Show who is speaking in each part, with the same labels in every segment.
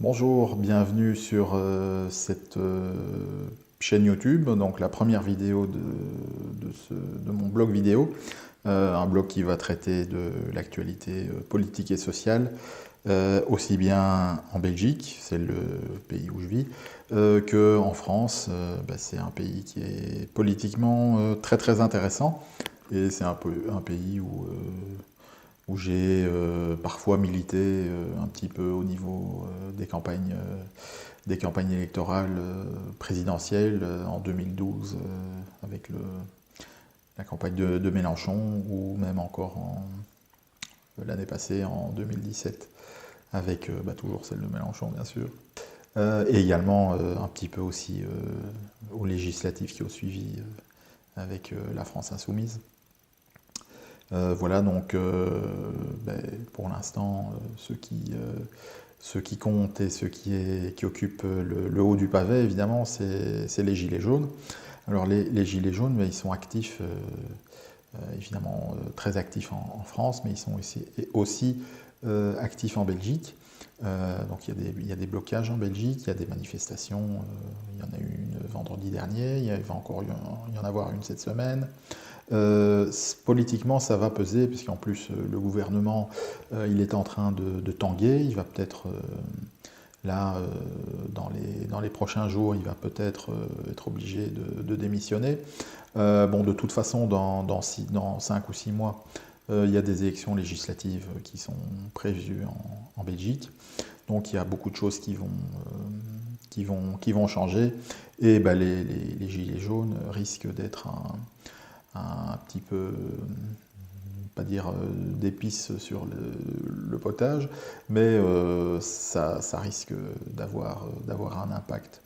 Speaker 1: Bonjour, bienvenue sur cette chaîne YouTube, donc la première vidéo de mon blog vidéo, un blog qui va traiter de l'actualité politique et sociale, aussi bien en Belgique, c'est le pays où je vis, qu'en France. C'est un pays qui est politiquement très très intéressant, et c'est un peu un pays où j'ai parfois milité un petit peu au niveau des campagnes électorales présidentielles en 2012 avec la campagne de Mélenchon, ou même encore l'année passée en 2017 avec toujours celle de Mélenchon bien sûr. Et également un petit peu aussi aux législatives qui ont suivi avec la France Insoumise. Voilà, donc pour l'instant, ce qui compte et qui occupe le haut du pavé, évidemment, c'est les gilets jaunes. Alors les gilets jaunes, ils sont actifs, évidemment très actifs en France, mais ils sont aussi actifs en Belgique. Donc il y a des blocages en Belgique, il y a des manifestations, il y en a eu une vendredi dernier, il va encore y en avoir une cette semaine. Politiquement, ça va peser, puisqu'en plus, le gouvernement, il est en train de tanguer. Il va peut-être, là, dans les prochains jours, il va peut-être être obligé de démissionner. De toute façon, dans 5 ou 6 mois, il y a des élections législatives qui sont prévues en Belgique. Donc il y a beaucoup de choses qui vont changer. Et les gilets jaunes risquent d'être un petit peu, pas dire d'épices sur le potage, mais ça risque d'avoir un impact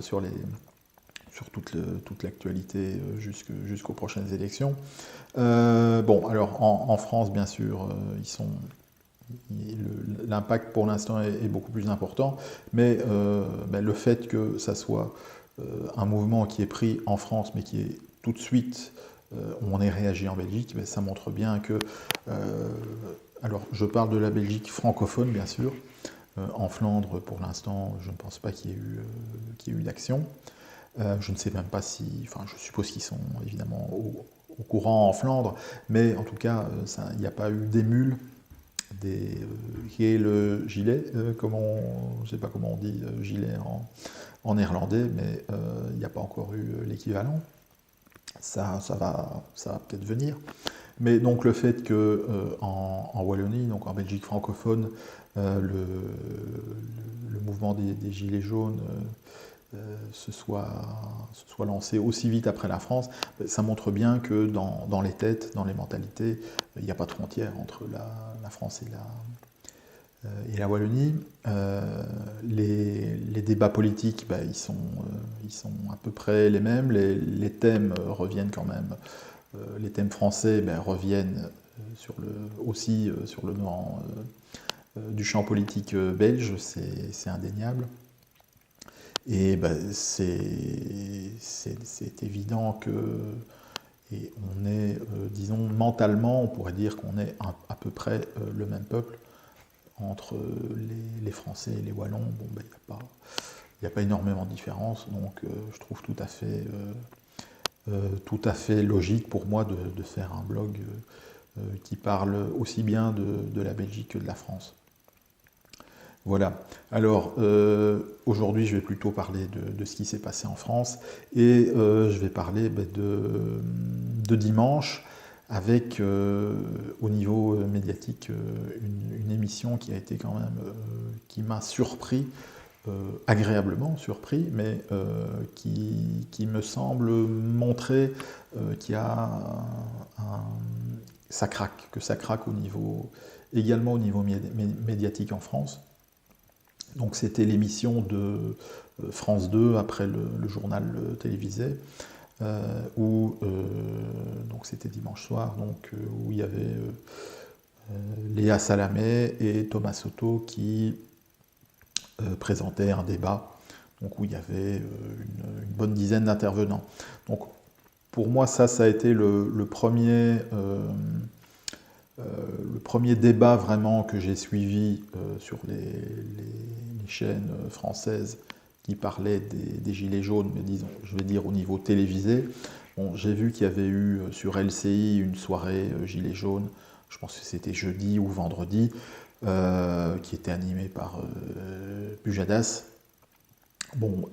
Speaker 1: sur toute l'actualité jusqu'aux prochaines élections. Alors en France, bien sûr, l'impact pour l'instant est beaucoup plus important, mais le fait que ça soit un mouvement qui est pris en France, mais qui est tout de suite, on ait réagi en Belgique, ça montre bien que, alors je parle de la Belgique francophone bien sûr, en Flandre pour l'instant je ne pense pas qu'il y ait eu d'action. Je ne sais même pas je suppose qu'ils sont évidemment au courant en Flandre, mais en tout cas il n'y a pas eu d'émule, qui est le gilet, je ne sais pas comment on dit gilet en néerlandais, mais il n'y a pas encore eu l'équivalent. Ça va peut-être venir. Mais donc le fait que en Wallonie, donc en Belgique francophone, le mouvement des Gilets jaunes se soit lancé aussi vite après la France, ça montre bien que dans les têtes, dans les mentalités, il n'y a pas de frontière entre la France et la Wallonie. Les débats politiques, ils sont à peu près les mêmes. Les thèmes reviennent quand même. Les thèmes français reviennent aussi sur le devant du champ politique belge, c'est indéniable. Et c'est évident que on est, disons, mentalement, on pourrait dire qu'on est à peu près le même peuple entre les Français et les Wallons. Il n'y a pas énormément de différence, donc je trouve tout à fait logique pour moi de faire un blog qui parle aussi bien de la Belgique que de la France. Voilà. Alors, aujourd'hui, je vais plutôt parler de ce qui s'est passé en France, et je vais parler de dimanche, avec, au niveau médiatique, une émission qui a été quand même, qui m'a surpris, agréablement surpris, mais qui me semble montrer que ça craque également au niveau médiatique en France. Donc c'était l'émission de France 2 après le journal télévisé, où donc c'était dimanche soir, où il y avait Léa Salamé et Thomas Soto qui présentaient un débat, donc où il y avait une bonne dizaine d'intervenants. Donc pour moi ça a été le premier débat vraiment que j'ai suivi sur les les chaînes françaises qui parlaient des Gilets jaunes, mais disons, je vais dire au niveau télévisé. Bon, j'ai vu qu'il y avait eu sur LCI une soirée Gilets jaunes, je pense que c'était jeudi ou vendredi, qui était animée par Pujadas. Bon,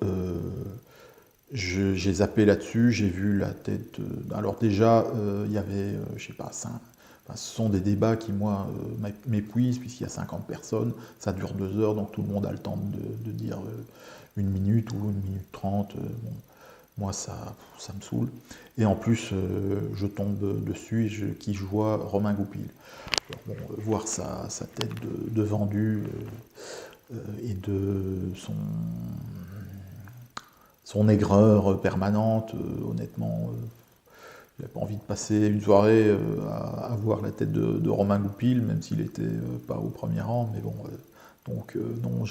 Speaker 1: j'ai zappé là-dessus, j'ai vu la tête. Alors déjà, il y avait, je sais pas, ce sont des débats qui, moi, m'épuisent, puisqu'il y a 50 personnes, ça dure 2 heures, donc tout le monde a le temps de dire 1 minute ou 1 minute 30. Bon, moi, ça me saoule. Et en plus, je tombe dessus et je vois Romain Goupil. Alors, bon, voir sa tête de vendu et de son aigreur permanente, honnêtement, il n'a pas envie de passer une soirée à voir la tête de Romain Goupil, même s'il n'était pas au premier rang, mais bon, donc non,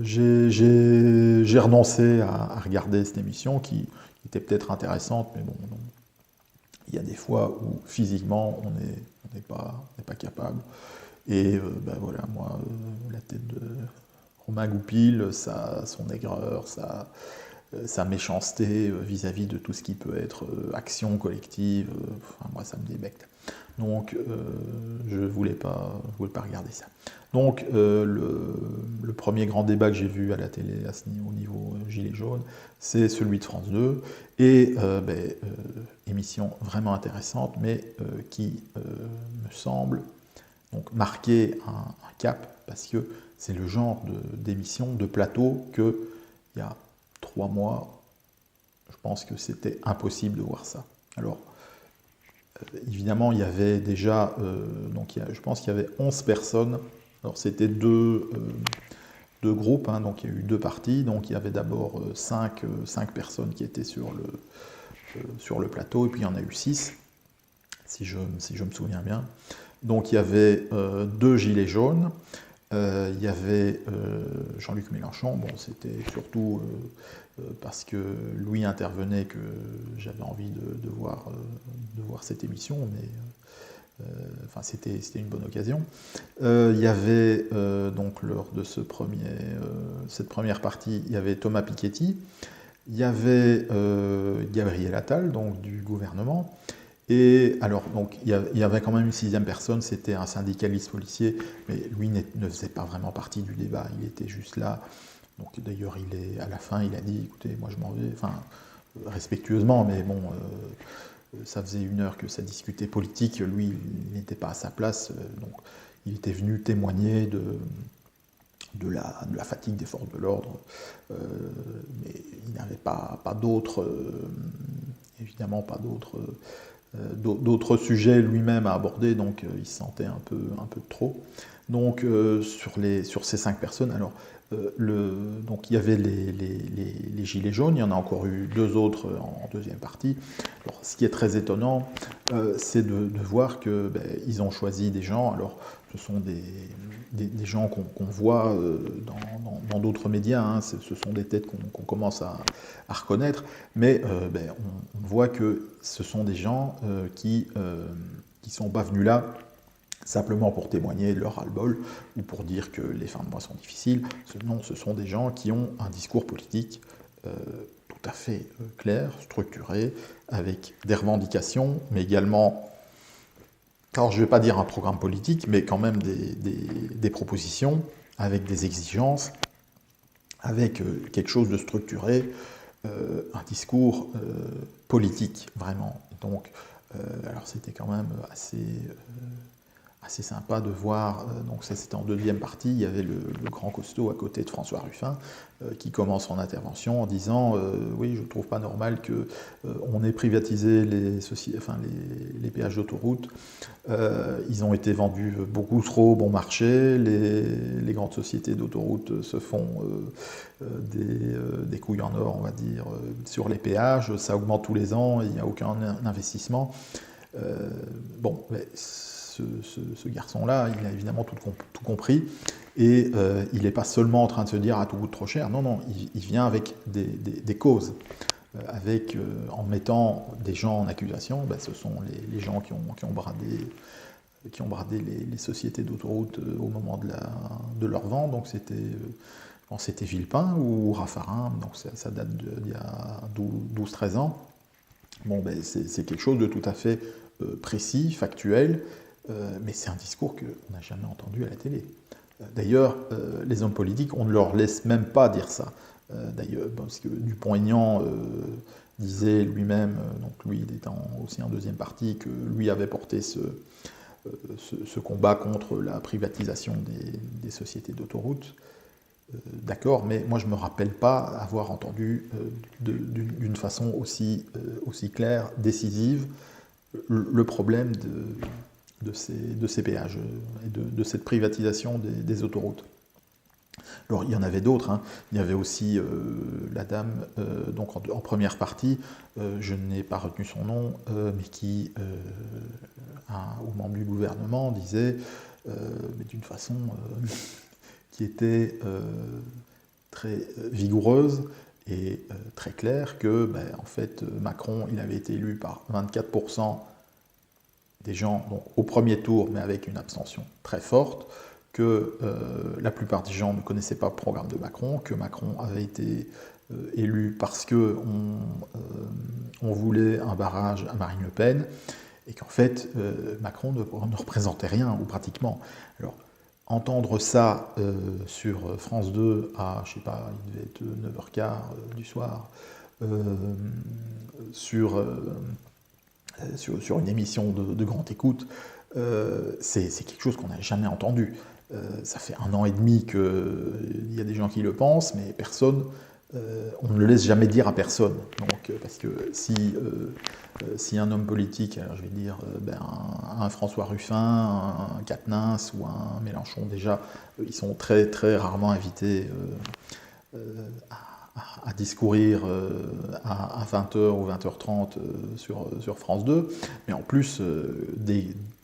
Speaker 1: j'ai renoncé à regarder cette émission qui était peut-être intéressante, mais bon, non. Il y a des fois où physiquement on n'est pas capable. Et ben voilà, moi, la tête de Romain Goupil, son aigreur, sa méchanceté vis-à-vis de tout ce qui peut être action collective, enfin, moi ça me débecte. Donc je ne voulais pas regarder ça. Donc le premier grand débat que j'ai vu à la télé au niveau Gilets jaunes, c'est celui de France 2, et émission vraiment intéressante, mais qui me semble donc marquer un cap, parce que c'est le genre d'émission, de plateau, que il y a 3 mois, je pense que c'était impossible de voir ça. Alors, évidemment, il y avait déjà, je pense qu'il y avait 11 personnes. Alors, c'était deux groupes, hein, donc il y a eu 2 parties. Donc, il y avait d'abord 5 personnes qui étaient sur le plateau, et puis il y en a eu 6, si je me souviens bien. Donc, il y avait 2 gilets jaunes. Il y avait Jean-Luc Mélenchon. Bon, c'était surtout parce que Louis intervenait que j'avais envie de voir cette émission, mais enfin, c'était une bonne occasion. Il y avait donc lors de cette première partie, il y avait Thomas Piketty, il y avait Gabriel Attal, donc du gouvernement. Et alors, donc, il y avait quand même une 6e personne, c'était un syndicaliste policier, mais lui ne faisait pas vraiment partie du débat, il était juste là. Donc d'ailleurs, à la fin, il a dit, écoutez, moi je m'en vais, enfin, respectueusement, mais bon, ça faisait 1 heure que ça discutait politique, lui, il n'était pas à sa place, donc il était venu témoigner de la fatigue des forces de l'ordre, mais il n'avait pas d'autres, évidemment pas d'autres sujets lui-même à aborder, donc il se sentait un peu de trop. Donc sur ces 5 personnes, alors donc il y avait les gilets jaunes, il y en a encore eu 2 autres en deuxième partie. Alors, ce qui est très étonnant, c'est de voir que ils ont choisi des gens. Alors ce sont des gens qu'on voit dans d'autres médias, hein. Ce sont des têtes qu'on commence à reconnaître, mais on voit que ce sont des gens qui sont pas venus là simplement pour témoigner de leur ras-le-bol ou pour dire que les fins de mois sont difficiles. Non, ce sont des gens qui ont un discours politique tout à fait clair, structuré, avec des revendications, mais également, alors je ne vais pas dire un programme politique, mais quand même des propositions, avec des exigences, avec quelque chose de structuré, un discours politique, vraiment. Donc, alors c'était quand même assez sympa de voir, donc ça c'était en deuxième partie, il y avait le grand costaud à côté de François Ruffin qui commence son intervention en disant oui, je ne trouve pas normal qu'on ait privatisé les péages d'autoroute, ils ont été vendus beaucoup trop bon marché, les grandes sociétés d'autoroute se font des couilles en or, on va dire, sur les péages, ça augmente tous les ans, il n'y a aucun investissement. Bon, mais ce garçon-là, il a évidemment tout compris, et il n'est pas seulement en train de se dire « ah, tout coûte trop cher », non, il vient avec des causes, en mettant des gens en accusation, ce sont les gens qui ont bradé qui ont bradé les sociétés d'autoroute au moment de leur vente. Donc c'était Villepin ou Raffarin, donc ça date d'il y a 12-13 ans. Bon, ben, c'est quelque chose de tout à fait précis, factuel, mais c'est un discours qu'on n'a jamais entendu à la télé. D'ailleurs, les hommes politiques, on ne leur laisse même pas dire ça. D'ailleurs, parce que Dupont-Aignan disait lui-même, donc lui il était aussi en deuxième partie, que lui avait porté ce combat contre la privatisation des sociétés d'autoroutes. D'accord, mais moi je ne me rappelle pas avoir entendu d'une façon aussi claire, décisive, le problème de ces péages et de cette privatisation des autoroutes. Alors il y en avait d'autres, hein. Il y avait aussi la dame, donc en première partie, je n'ai pas retenu son nom, mais qui, au membre du gouvernement, disait, mais d'une façon qui était très vigoureuse et très claire, que en fait Macron il avait été élu par 24% des gens, donc, au premier tour, mais avec une abstention très forte, que la plupart des gens ne connaissaient pas le programme de Macron, que Macron avait été élu parce qu'on voulait un barrage à Marine Le Pen, et qu'en fait Macron ne représentait rien, ou pratiquement. Alors, entendre ça sur France 2 à, je sais pas, il devait être 9h15 du soir, sur une émission de grande écoute, c'est quelque chose qu'on n'a jamais entendu. Ça fait 1 an et demi qu'il y a des gens qui le pensent, mais personne, on ne le laisse jamais dire à personne. Donc, parce que si un homme politique, alors je vais dire un François Ruffin, un Quatennens ou un Mélenchon, déjà, ils sont très, très rarement invités à discourir à 20h ou 20h30 sur France 2, mais en plus,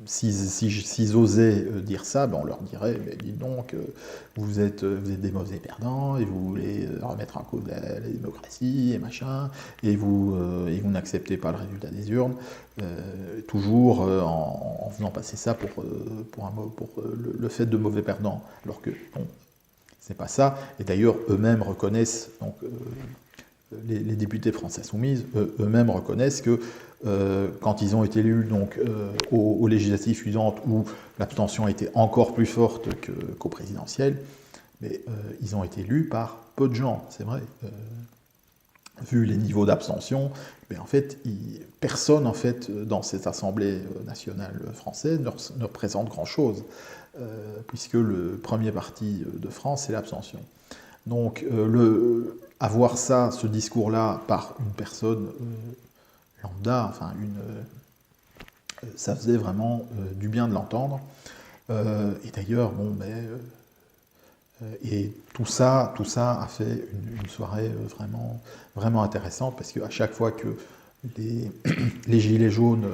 Speaker 1: s'ils osaient dire ça, on leur dirait, mais dites donc, vous êtes des mauvais perdants, et vous voulez remettre en cause la démocratie, et machin, et vous n'acceptez pas le résultat des urnes, toujours en faisant passer ça pour le fait de mauvais perdants, alors que, bon, c'est pas ça, et d'ailleurs eux-mêmes reconnaissent, donc les députés France Insoumise, eux-mêmes reconnaissent que quand ils ont été élus donc, aux législatives suivantes où l'abstention était encore plus forte qu'aux présidentielles, mais ils ont été élus par peu de gens, c'est vrai. Vu les niveaux d'abstention, en fait, personne en fait, dans cette Assemblée nationale française ne représente grand-chose, puisque le premier parti de France, c'est l'abstention. Donc, avoir ce discours-là par une personne lambda, enfin, ça faisait vraiment du bien de l'entendre. Et d'ailleurs, bon, et tout ça a fait une soirée vraiment, vraiment intéressante, parce qu'à chaque fois que les gilets jaunes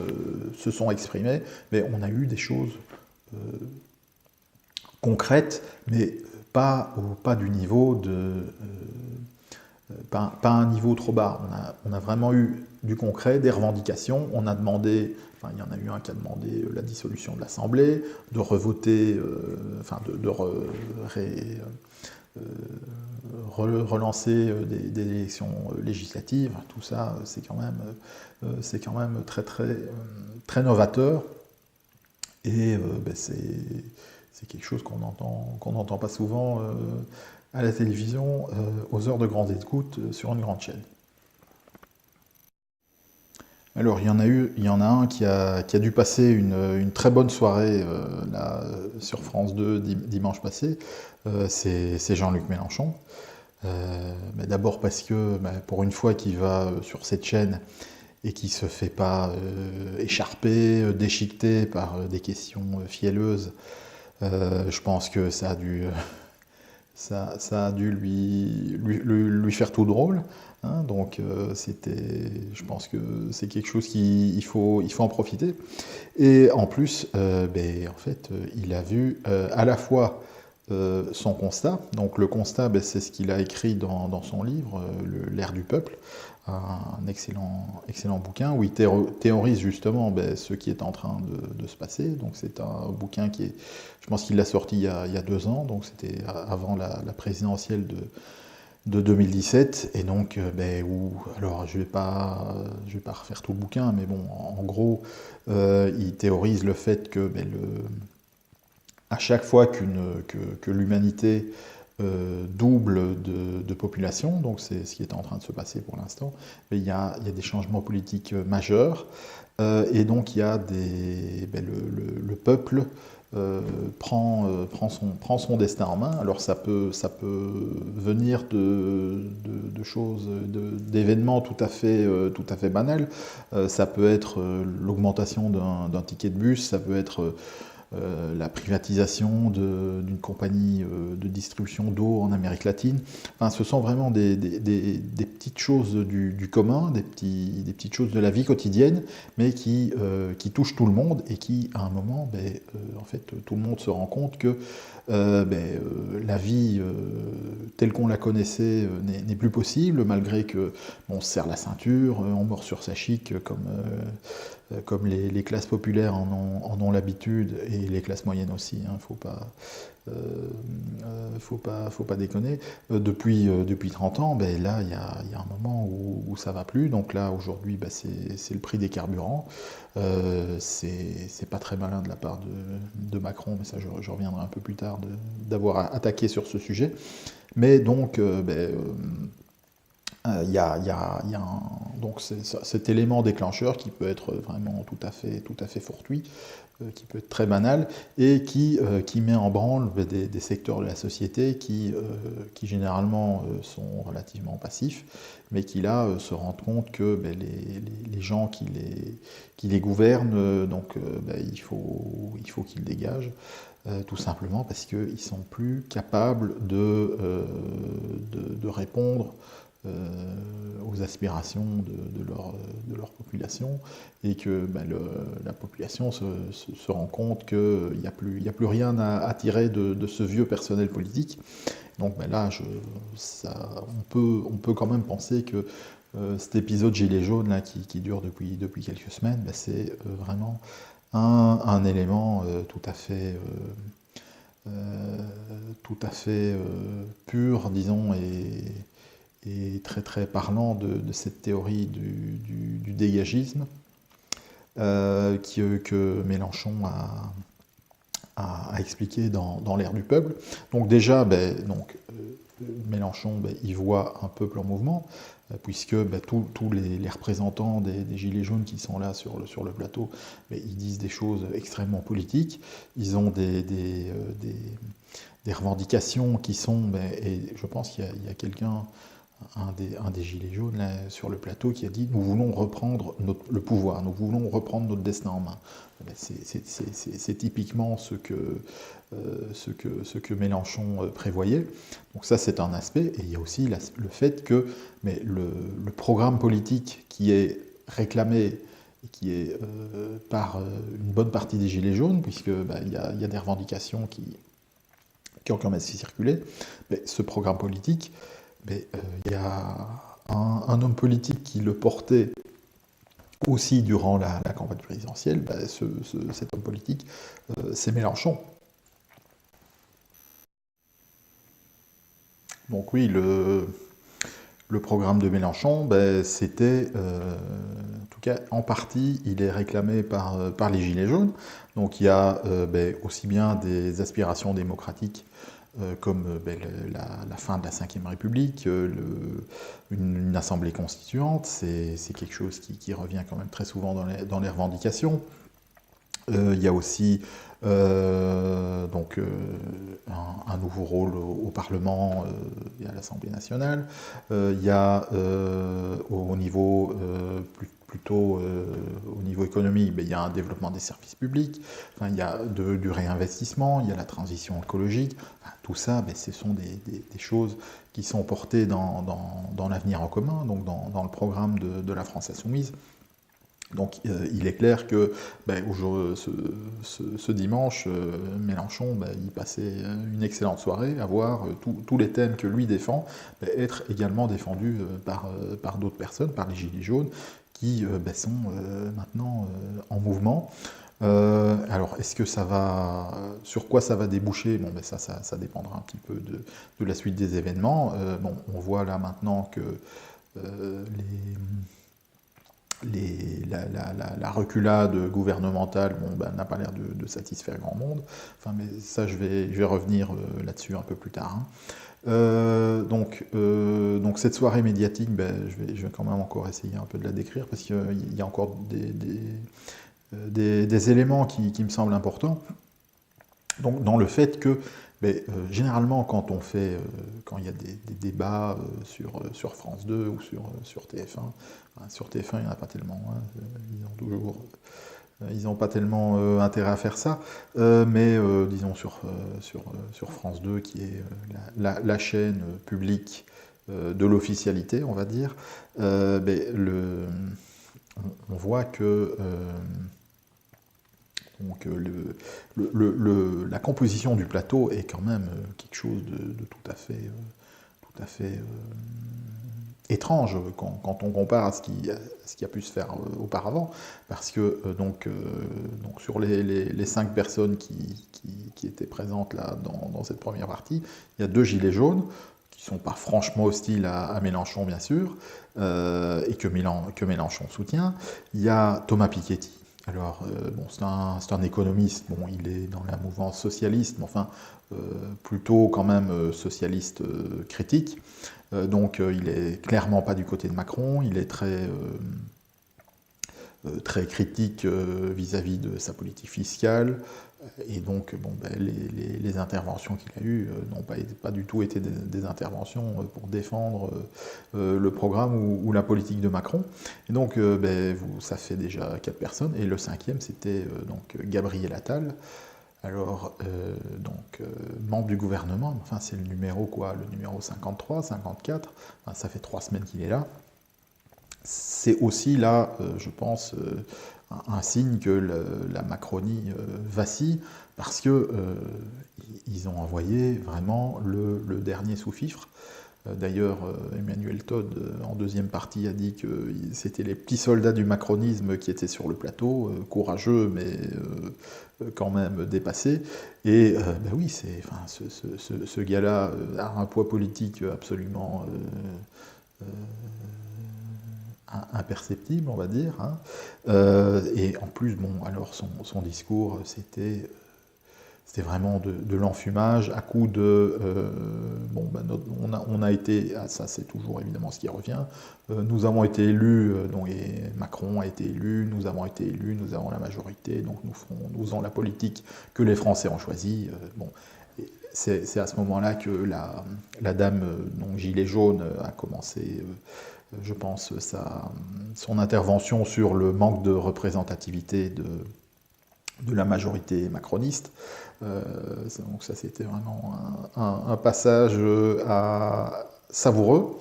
Speaker 1: se sont exprimés, on a eu des choses concrètes, mais pas du niveau pas un niveau trop bas. On a vraiment eu du concret, des revendications. On a demandé, enfin il y en a eu un qui a demandé la dissolution de l'Assemblée, de revoter, relancer des élections législatives. Tout ça, c'est quand même très, très, très novateur. Et c'est quelque chose qu'on n'entend pas souvent à la télévision, aux heures de grande écoute, sur une grande chaîne. Alors, il y en a un qui a dû passer une très bonne soirée là, sur France 2 dimanche passé, c'est Jean-Luc Mélenchon. D'abord parce que, pour une fois qu'il va sur cette chaîne et qui ne se fait pas écharper, déchiqueter par des questions fielleuses, je pense que ça a dû lui faire tout drôle, hein, donc je pense que c'est quelque chose qu'il faut en profiter. Et en plus, en fait, il a vu à la fois son constat. Donc le constat, c'est ce qu'il a écrit dans son livre, L'ère du peuple, un excellent bouquin où il théorise justement ce qui est en train de se passer. Donc c'est un bouquin je pense qu'il l'a sorti il y a 2 ans, donc c'était avant la présidentielle de 2017, et donc alors je vais pas refaire tout le bouquin, mais bon, en gros, il théorise le fait que à chaque fois que l'humanité double de population, donc c'est ce qui est en train de se passer pour l'instant, mais il y a des changements politiques majeurs, et donc il y a le peuple prend son destin en main. Alors ça peut venir de choses, d'événements tout à fait banals. Ça peut être l'augmentation d'un ticket de bus, ça peut être la privatisation d'une compagnie de distribution d'eau en Amérique latine. Enfin, ce sont vraiment des petites choses du commun, des petites choses de la vie quotidienne, mais qui touchent tout le monde et qui, à un moment, en fait, tout le monde se rend compte que la vie telle qu'on la connaissait n'est plus possible, malgré que on se serre la ceinture, on mord sur sa chic comme les classes populaires en ont l'habitude, et les classes moyennes aussi, hein, faut pas déconner. Depuis 30 ans, là, il y a un moment où ça va plus. Donc là, aujourd'hui, c'est le prix des carburants. C'est pas très malin de la part de Macron, mais ça, je reviendrai un peu plus tard, d'avoir attaqué sur ce sujet. Mais donc, il y a donc cet élément déclencheur qui peut être vraiment tout à fait fortuit, qui peut être très banal, et qui met en branle des secteurs de la société qui généralement sont relativement passifs, mais qui là se rendent compte que les gens qui les gouvernent, il faut qu'ils dégagent. Tout simplement parce qu'ils ne sont plus capables de répondre aux aspirations de leur population, et que la population se rend compte qu'il n'y a plus rien à tirer de ce vieux personnel politique. Donc là, on peut quand même penser que cet épisode Gilets jaunes là, qui dure depuis quelques semaines, c'est vraiment un élément tout à fait pur, disons, et très très parlant de cette théorie du dégagisme que Mélenchon a expliqué dans l'ère du peuple. Donc déjà, Mélenchon, il voit un peuple en mouvement, puisque tous les représentants des Gilets jaunes qui sont là sur le plateau, ils disent des choses extrêmement politiques. Ils ont des revendications qui sont, et je pense qu'il y a quelqu'un, un des Gilets jaunes là, sur le plateau, qui a dit: nous voulons reprendre le pouvoir, nous voulons reprendre notre destin en main. C'est typiquement ce que Mélenchon prévoyait. Donc ça, c'est un aspect. Et il y a aussi le fait que le programme politique qui est réclamé, et qui est par une bonne partie des Gilets jaunes, puisque il y a des revendications qui ont quand même circulé, ce programme politique, il y a un homme politique qui le portait aussi durant la campagne présidentielle. Cet homme politique, c'est Mélenchon. Donc oui, le programme de Mélenchon, c'était, en tout cas en partie, il est réclamé par les Gilets jaunes. Donc il y a aussi bien des aspirations démocratiques comme la fin de la Ve République, une assemblée constituante, c'est quelque chose qui revient quand même très souvent dans les revendications. Il y a aussi un nouveau rôle au Parlement et à l'Assemblée nationale. Il y a au niveau plutôt au niveau économique, il y a un développement des services publics, il y a du réinvestissement, il y a la transition écologique. Tout ça, ce sont des choses qui sont portées dans l'avenir en commun, donc dans le programme de la France Insoumise. Donc il est clair que ce dimanche, Mélenchon, il passait une excellente soirée à voir tous les thèmes que lui défend être également défendus par d'autres personnes, par les Gilets jaunes, qui sont maintenant en mouvement. Alors, est-ce que sur quoi ça va déboucher? Bon, ça dépendra un petit peu de la suite des événements. On voit là maintenant que la reculade gouvernementale n'a pas l'air de satisfaire grand monde. Enfin, mais ça, je vais revenir là-dessus un peu plus tard. Hein. Donc cette soirée médiatique, je vais quand même encore essayer un peu de la décrire parce qu'il y a encore des éléments qui me semblent importants. Donc dans le fait que généralement quand il y a des débats sur France 2 ou sur TF1, sur TF1 il n'y en a pas tellement, hein, ils n'ont pas tellement intérêt à faire ça, mais disons sur France 2 qui est la chaîne publique de l'officialité, on va dire, on voit que donc la composition du plateau est quand même quelque chose de tout à fait étrange quand on compare à ce qui a pu se faire auparavant, parce que donc sur les 5 personnes qui étaient présentes là dans cette première partie, il y a 2 gilets jaunes qui ne sont pas franchement hostiles à Mélenchon bien sûr, et que Mélenchon soutient. Il y a Thomas Piketty. Alors, c'est un économiste, il est dans la mouvance socialiste, mais enfin, plutôt quand même socialiste critique. Donc, il est clairement pas du côté de Macron, il est très critique vis-à-vis de sa politique fiscale, et donc les interventions qu'il a eues n'ont pas du tout été des interventions pour défendre le programme ou la politique de Macron. Et donc ça fait déjà 4 personnes, et le 5e c'était Gabriel Attal. Alors, membre du gouvernement, enfin c'est le numéro 53, 54, enfin, ça fait 3 semaines qu'il est là. C'est aussi là, je pense, un signe que la Macronie vacille, parce que ils ont envoyé vraiment le dernier sous-fifre. D'ailleurs, Emmanuel Todd, en deuxième partie, a dit que c'était les petits soldats du macronisme qui étaient sur le plateau, courageux, mais quand même dépassés. Et oui, ce gars-là a un poids politique absolument imperceptible, on va dire. Hein. Et en plus, alors son discours, c'était vraiment de l'enfumage à coup de... on a été... ça, c'est toujours évidemment ce qui revient. Nous avons été élus, et Macron a été élu, nous avons été élus, nous avons la majorité, donc nous faisons la politique que les Français ont choisie. C'est à ce moment-là que la dame gilet jaune a commencé... je pense, son intervention sur le manque de représentativité de la majorité macroniste. Donc ça, c'était vraiment un passage savoureux.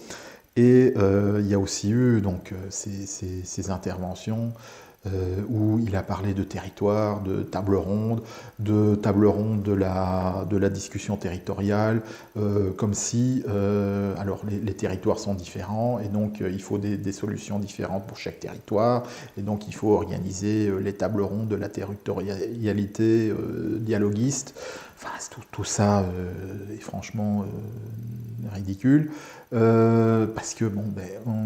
Speaker 1: Et il y a aussi eu ces interventions où il a parlé de territoire, de table ronde de la discussion territoriale, comme si, alors les territoires sont différents, et donc il faut des solutions différentes pour chaque territoire, et donc il faut organiser les tables rondes de la territorialité dialoguiste. Enfin, tout ça est franchement ridicule, parce que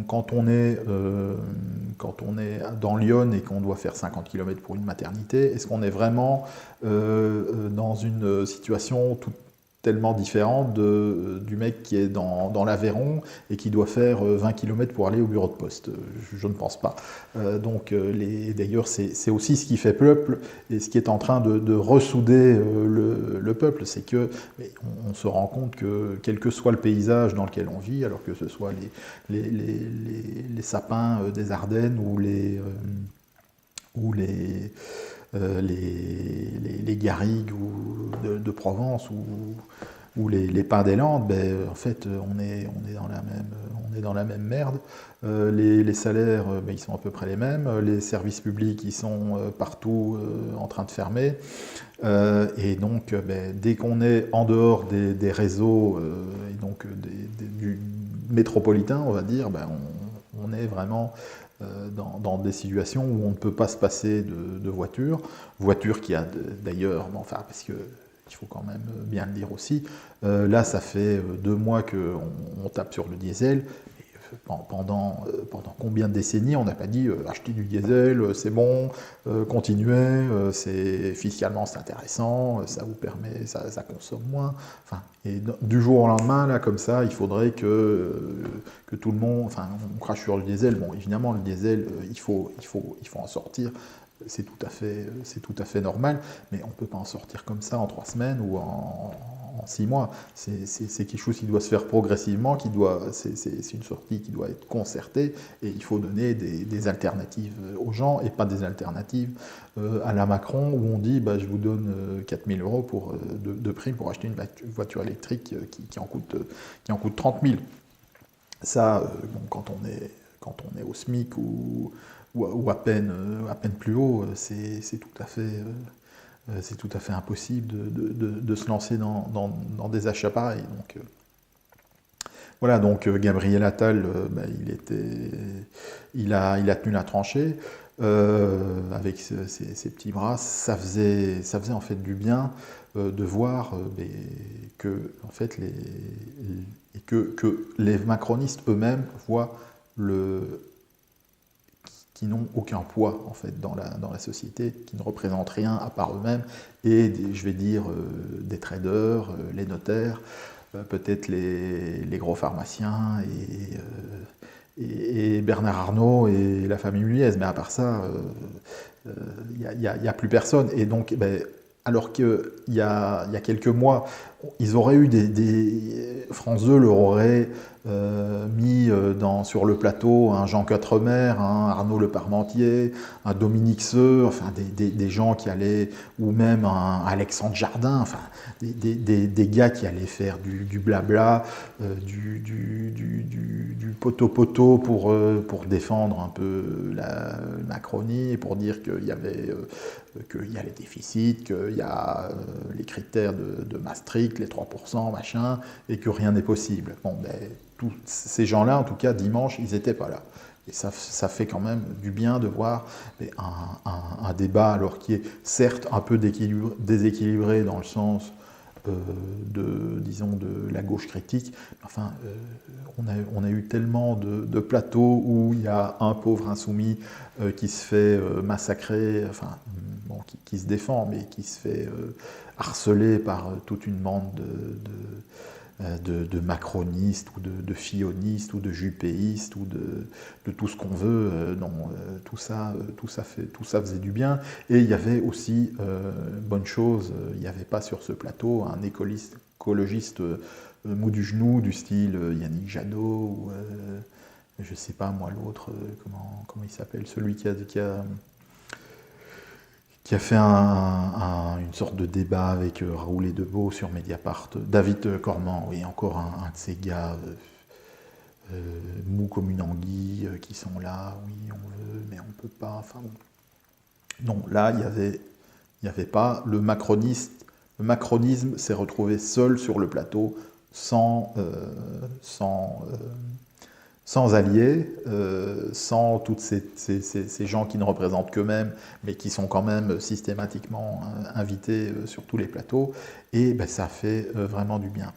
Speaker 1: quand on est dans Lyon et qu'on doit faire 50 km pour une maternité, est-ce qu'on est vraiment dans une situation tellement différente du mec qui est dans l'Aveyron et qui doit faire 20 km pour aller au bureau de poste? Je ne pense pas. D'ailleurs, c'est aussi ce qui fait peuple et ce qui est en train de ressouder le peuple, c'est que on se rend compte que quel que soit le paysage dans lequel on vit, alors que ce soit les sapins des Ardennes ou les garrigues de Provence ou les pins des Landes, en fait, on est est dans la même merde. Les salaires, ben, ils sont à peu près les mêmes. Les services publics, ils sont partout en train de fermer. Et donc, ben, dès qu'on est en dehors des réseaux, et donc du métropolitain, on va dire, ben, on est vraiment dans des situations où on ne peut pas se passer de voiture qui a d'ailleurs, bon, enfin, parce que il faut quand même bien le dire aussi, là ça fait 2 mois qu'on tape sur le diesel. Pendant combien de décennies on n'a pas dit acheter du diesel, c'est bon, continuez, c'est fiscalement c'est intéressant, ça vous permet, ça consomme moins. Enfin, et du jour au lendemain, là, comme ça, il faudrait que tout le monde, enfin, on crache sur le diesel. Bon, évidemment, le diesel, il faut en sortir. C'est tout à fait normal, mais on ne peut pas en sortir comme ça en 3 semaines ou en 6 mois. C'est quelque chose qui doit se faire progressivement, c'est une sortie qui doit être concertée, et il faut donner des alternatives aux gens, et pas des alternatives à la Macron, où on dit bah, je vous donne 4 000 € de prime pour acheter une voiture électrique qui en coûte 30 000. Ça, bon, quand on est au SMIC ou à peine plus haut, c'est tout à fait impossible de se lancer dans des achats pareils. Donc, voilà, donc Gabriel Attal, bah, il a tenu la tranchée avec ses petits bras. Ça faisait en fait du bien de voir que en fait que les macronistes eux-mêmes voient qui n'ont aucun poids en fait dans la société, qui ne représentent rien à part eux-mêmes, et je vais dire des traders, les notaires, peut-être les gros pharmaciens et Bernard Arnault et la famille Muliez, mais à part ça, il n'y a plus personne. Et donc, ben, alors qu'il y a quelques mois, ils auraient eu France 2 leur aurait mis sur le plateau un Jean Quatremer, un Arnaud Le Parmentier, un Dominique Seux, enfin des gens qui allaient, ou même un Alexandre Jardin, enfin des gars qui allaient faire du blabla, du poteau-poteau pour défendre un peu la Macronie, et pour dire qu'il y a les déficits, qu'il y a les critères de Maastricht, les 3%, machin, et que rien n'est possible. Bon, ben, tous ces gens-là, en tout cas, dimanche, ils n'étaient pas là. Et ça fait quand même du bien de voir un débat, alors qui est certes un peu déséquilibré dans le sens disons, de la gauche critique. Enfin, on a eu tellement de plateaux où il y a un pauvre insoumis qui se fait massacrer, enfin, bon, qui se défend, mais qui se fait harceler par toute une bande de macronistes ou de fillonistes ou de juppéistes ou de tout ce qu'on veut. Tout ça faisait du bien. Et il y avait aussi, bonne chose, il n'y avait pas sur ce plateau un écologiste mou du genou du style Yannick Jadot ou je sais pas moi l'autre, comment il s'appelle, celui qui a fait une sorte de débat avec Raoul Edebeau sur Mediapart, David Cormand, oui, encore un de ces gars mous comme une anguille, qui sont là, oui, on veut, mais on ne peut pas, enfin bon. Non, là, il n'y avait pas, le macronisme s'est retrouvé seul sur le plateau, sans alliés, sans tous ces gens qui ne représentent qu'eux-mêmes, mais qui sont quand même systématiquement invités sur tous les plateaux, et ben, ça fait vraiment du bien.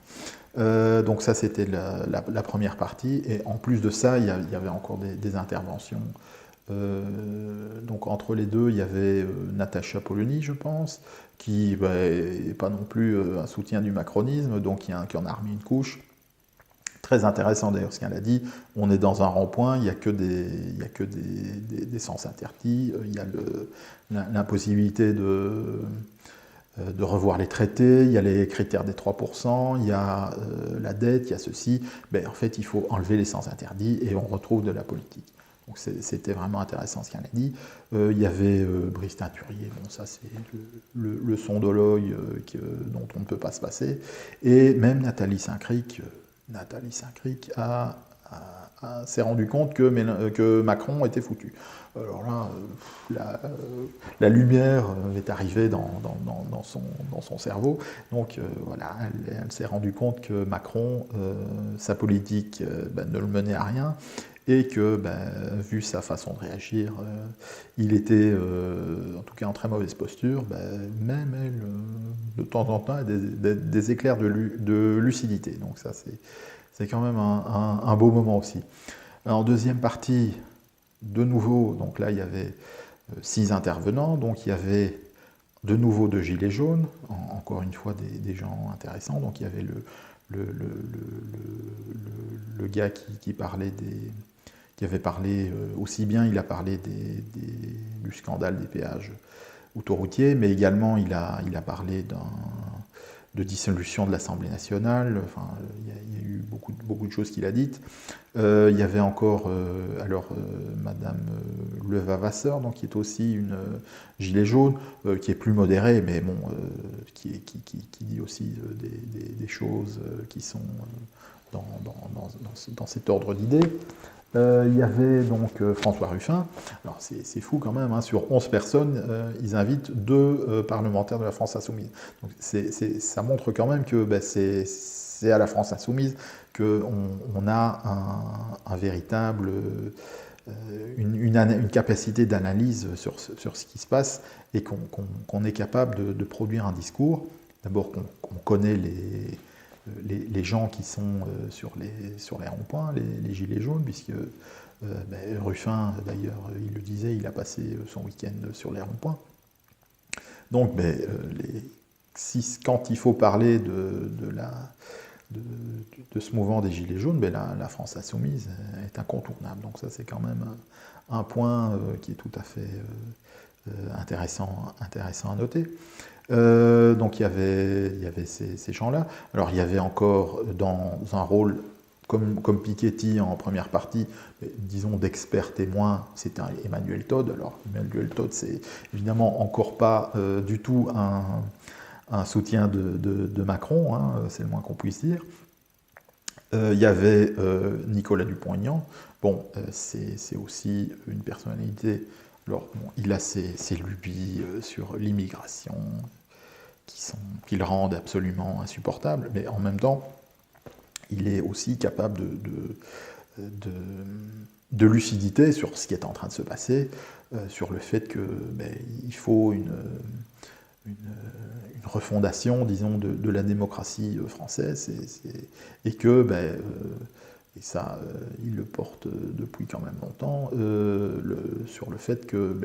Speaker 1: Donc ça, c'était la première partie, et en plus de ça, il y avait encore des interventions. Donc entre les deux, il y avait Natacha Polony, je pense, qui n'est pas non plus un soutien du macronisme, donc qui en a remis une couche. Très intéressant d'ailleurs ce qu'elle a dit. On est dans un rond-point, il n'y a que des sens interdits, il y a l'impossibilité de revoir les traités, il y a les critères des 3%, il y a la dette, il y a ceci. Ben, en fait, il faut enlever les sens interdits et on retrouve de la politique. Donc c'était vraiment intéressant ce qu'elle a dit. Il y avait Brice Teinturier, bon ça c'est le sondologue dont on ne peut pas se passer, et même Nathalie Saint-Cric a s'est rendu compte que Macron était foutu. Alors là, la lumière est arrivée dans son cerveau. Donc voilà, elle s'est rendue compte que Macron, sa politique ne le menait à rien, et que, vu sa façon de réagir, il était en tout cas en très mauvaise posture, même elle, de temps en temps, a des éclairs de lucidité. Donc ça, c'est quand même un beau moment aussi. En deuxième partie, de nouveau, donc là il y avait 6 intervenants, donc il y avait de nouveau 2 gilets jaunes, encore une fois des gens intéressants. Donc il y avait le gars qui parlait qui avait parlé aussi bien, il a parlé du scandale des péages autoroutiers, mais également il a parlé de dissolution de l'Assemblée nationale. Enfin, il y a eu beaucoup de choses qu'il a dites. Il y avait encore Madame Levavasseur, donc qui est aussi une gilet jaune, qui est plus modérée, mais bon, qui dit aussi des choses qui sont dans cet ordre d'idées. Il y avait donc François Ruffin. Alors c'est fou quand même, hein, sur 11 personnes, ils invitent 2 parlementaires de la France Insoumise. Donc ça montre quand même que c'est à la France Insoumise qu'on a un véritable, une capacité d'analyse sur ce qui se passe, et qu'on est capable de produire un discours. D'abord qu'on connaît les gens qui sont sur les ronds-points, les gilets jaunes, puisque Ruffin, d'ailleurs, il le disait, il a passé son week-end sur les ronds-points. Donc, quand il faut parler de ce mouvement des gilets jaunes, la France Insoumise est incontournable. Donc ça, c'est quand même un point qui est tout à fait intéressant à noter. Donc il y avait ces gens-là. Alors il y avait encore dans un rôle comme Piketty en première partie, disons d'expert témoin, c'était Emmanuel Todd. Alors Emmanuel Todd, c'est évidemment encore pas du tout un soutien de Macron, hein, c'est le moins qu'on puisse dire. Il y avait Nicolas Dupont-Aignan. Bon, c'est aussi une personnalité. Alors, bon, il a ses lubies sur l'immigration qui le rendent absolument insupportable, mais en même temps, il est aussi capable de lucidité sur ce qui est en train de se passer, sur le fait qu'il faut une refondation, disons, de la démocratie française, et que, et ça, il le porte depuis quand même longtemps, sur le fait que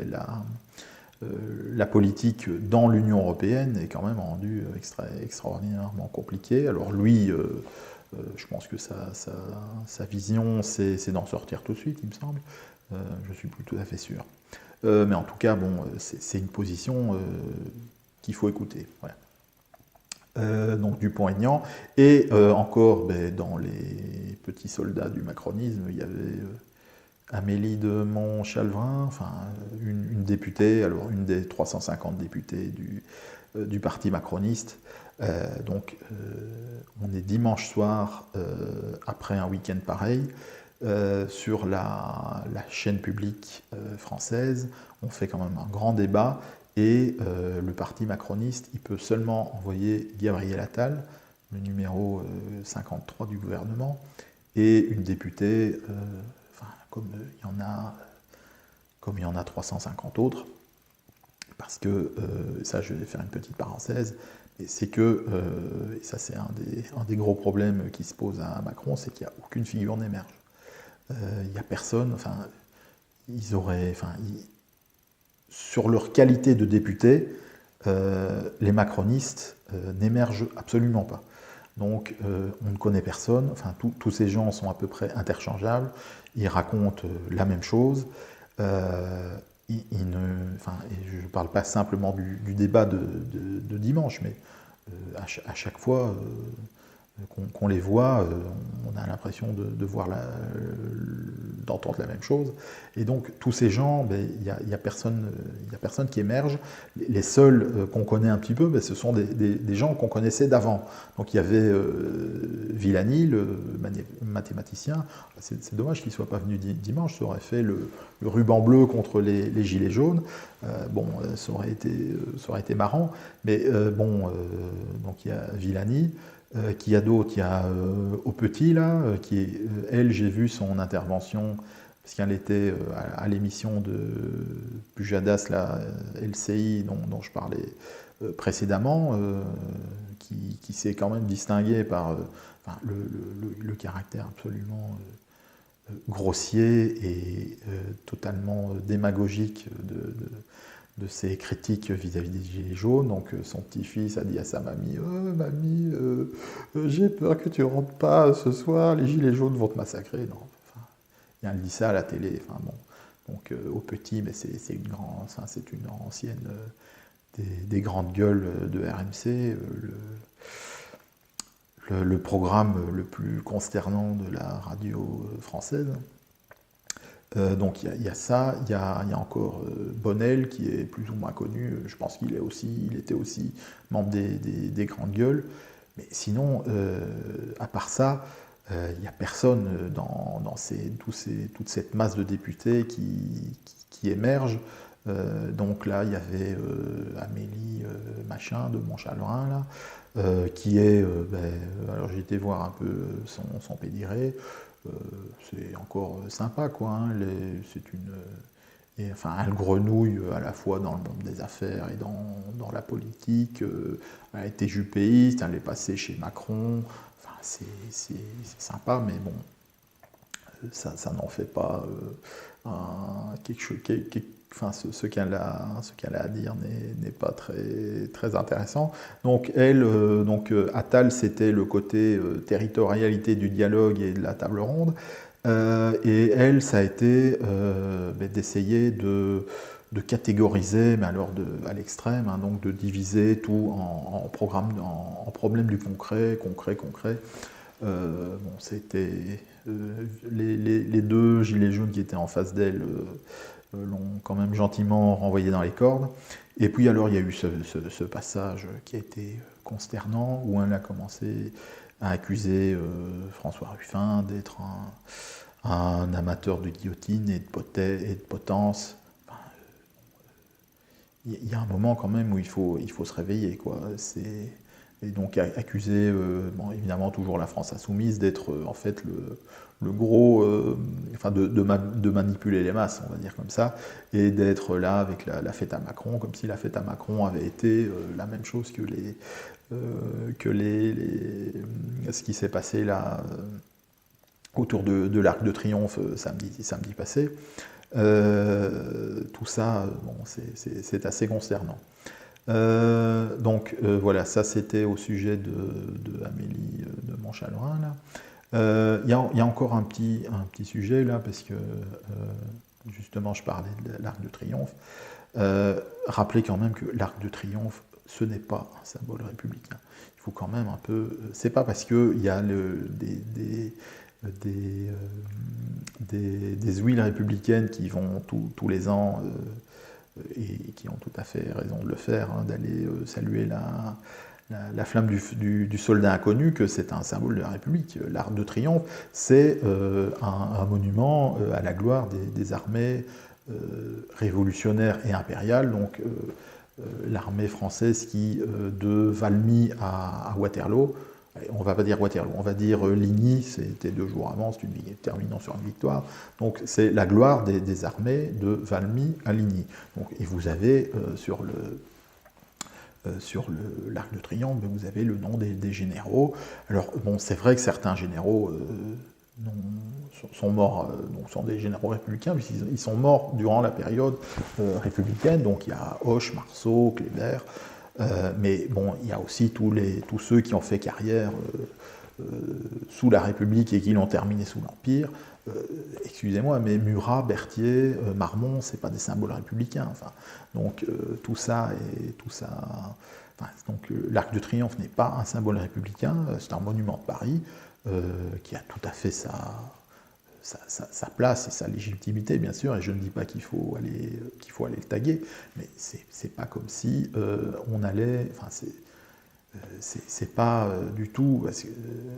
Speaker 1: la politique dans l'Union européenne est quand même rendue extraordinairement compliquée. Alors lui, je pense que sa vision, c'est d'en sortir tout de suite, il me semble. Je ne suis plus tout à fait sûr. Mais en tout cas, bon, c'est une position qu'il faut écouter. Voilà. Donc Dupont-Aignan. Et encore, dans les petits soldats du macronisme, il y avait Amélie de Montchalvin, enfin une députée, alors une des 350 députés du parti macroniste. Donc on est dimanche soir, après un week-end pareil, sur la chaîne publique française, on fait quand même un grand débat, et le parti macroniste, il peut seulement envoyer Gabriel Attal, le numéro 53 du gouvernement, et une députée, comme il y en a 350 autres, parce que, ça je vais faire une petite parenthèse, c'est que, et ça c'est un des gros problèmes qui se pose à Macron, c'est qu'il n'y a aucune figure n'émerge. Il n'y a personne, enfin, sur leur qualité de député, les macronistes n'émergent absolument pas. Donc on ne connaît personne, enfin tous ces gens sont à peu près interchangeables, ils racontent la même chose, et je ne parle pas simplement du débat de dimanche, mais à chaque fois qu'on les voit, on a l'impression de voir d'entendre la même chose. Et donc tous ces gens, ben, il y a personne qui émerge. Les seuls qu'on connaît un petit peu, ben, ce sont des gens qu'on connaissait d'avant. Donc il y avait Villani, le mathématicien. C'est dommage qu'il ne soit pas venu dimanche, ça aurait fait le ruban bleu contre les gilets jaunes. Bon, ça aurait été marrant. Mais donc il y a Villani. Qui y a d'autres? Il y a Au Petit, là, qui est, elle, j'ai vu son intervention, parce qu'elle était à l'émission de Pujadas, la LCI, dont je parlais précédemment, qui s'est quand même distinguée par enfin, le caractère absolument grossier et totalement démagogique de ses critiques vis-à-vis des Gilets jaunes. Donc son petit-fils a dit à sa mamie « Mamie, j'ai peur que tu ne rentres pas ce soir, les Gilets jaunes vont te massacrer. » Non, enfin, et elle dit ça à la télé. Enfin, bon. Donc Au Petit, mais c'est une ancienne des grandes gueules de RMC, le programme le plus consternant de la radio française. Donc il y a ça, il y a encore Bonnel qui est plus ou moins connu, je pense qu'il était aussi membre des grandes gueules, mais sinon, à part ça, il n'y a personne dans toute cette masse de députés qui émerge. Donc là, il y avait Amélie Machin de Montchalin, là, qui est, alors j'ai été voir un peu son pédigré. C'est encore sympa, quoi. Hein. Enfin, elle grenouille à la fois dans le monde des affaires et dans la politique. Elle a été jupéiste, elle est passée chez Macron. Enfin, c'est sympa, mais bon, ça n'en fait pas quelque chose. Enfin, ce qu'elle a à dire n'est pas très intéressant. Donc elle, Attal, c'était le côté territorialité du dialogue et de la table ronde. Et elle, ça a été d'essayer de catégoriser, mais alors à l'extrême, hein, donc de diviser tout en problèmes du concret. Bon, c'était les deux gilets jaunes qui étaient en face d'elle l'ont quand même gentiment renvoyé dans les cordes. Et puis alors il y a eu ce passage qui a été consternant, où elle a commencé à accuser François Ruffin d'être un amateur de guillotine et de potence. Enfin, il y a un moment quand même où il faut se réveiller, quoi. Et donc accuser, évidemment toujours la France insoumise, d'être en fait le gros, enfin de manipuler les masses, on va dire comme ça, et d'être là avec la fête à Macron, comme si la fête à Macron avait été la même chose que ce qui s'est passé là autour de l'Arc de Triomphe samedi passé. Tout ça, bon, c'est assez concernant. Donc voilà, ça c'était au sujet de Amélie de Montchalin, là. Il y a encore un petit sujet là, parce que justement je parlais de l'Arc de Triomphe. Rappelez quand même que l'Arc de Triomphe, ce n'est pas un symbole républicain. Il faut quand même un peu... C'est pas parce qu'il y a des huiles républicaines qui vont tous les ans... et qui ont tout à fait raison de le faire, hein, d'aller saluer la flamme du soldat inconnu, que c'est un symbole de la République. L'Arc de Triomphe, c'est un monument à la gloire des armées révolutionnaires et impériales, donc l'armée française qui, de Valmy à Waterloo, on ne va pas dire Waterloo, on va dire Ligny, c'était 2 jours avant, c'est terminant sur une victoire. Donc c'est la gloire des armées de Valmy à Ligny. Donc, et vous avez sur l'Arc de Triomphe, vous avez le nom des généraux. Alors bon, c'est vrai que certains généraux sont morts, sont des généraux républicains, puisqu'ils sont morts durant la période républicaine. Donc il y a Hoche, Marceau, Kléber. Mais bon, il y a aussi tous ceux qui ont fait carrière sous la République et qui l'ont terminé sous l'Empire. Excusez-moi, mais Murat, Berthier, Marmont, c'est pas des symboles républicains. Enfin, donc tout ça. Enfin, donc l'Arc de Triomphe n'est pas un symbole républicain, c'est un monument de Paris qui a tout à fait sa place et sa légitimité, bien sûr, et je ne dis pas qu'il faut aller le taguer, mais c'est pas comme si on allait... Enfin, c'est pas du tout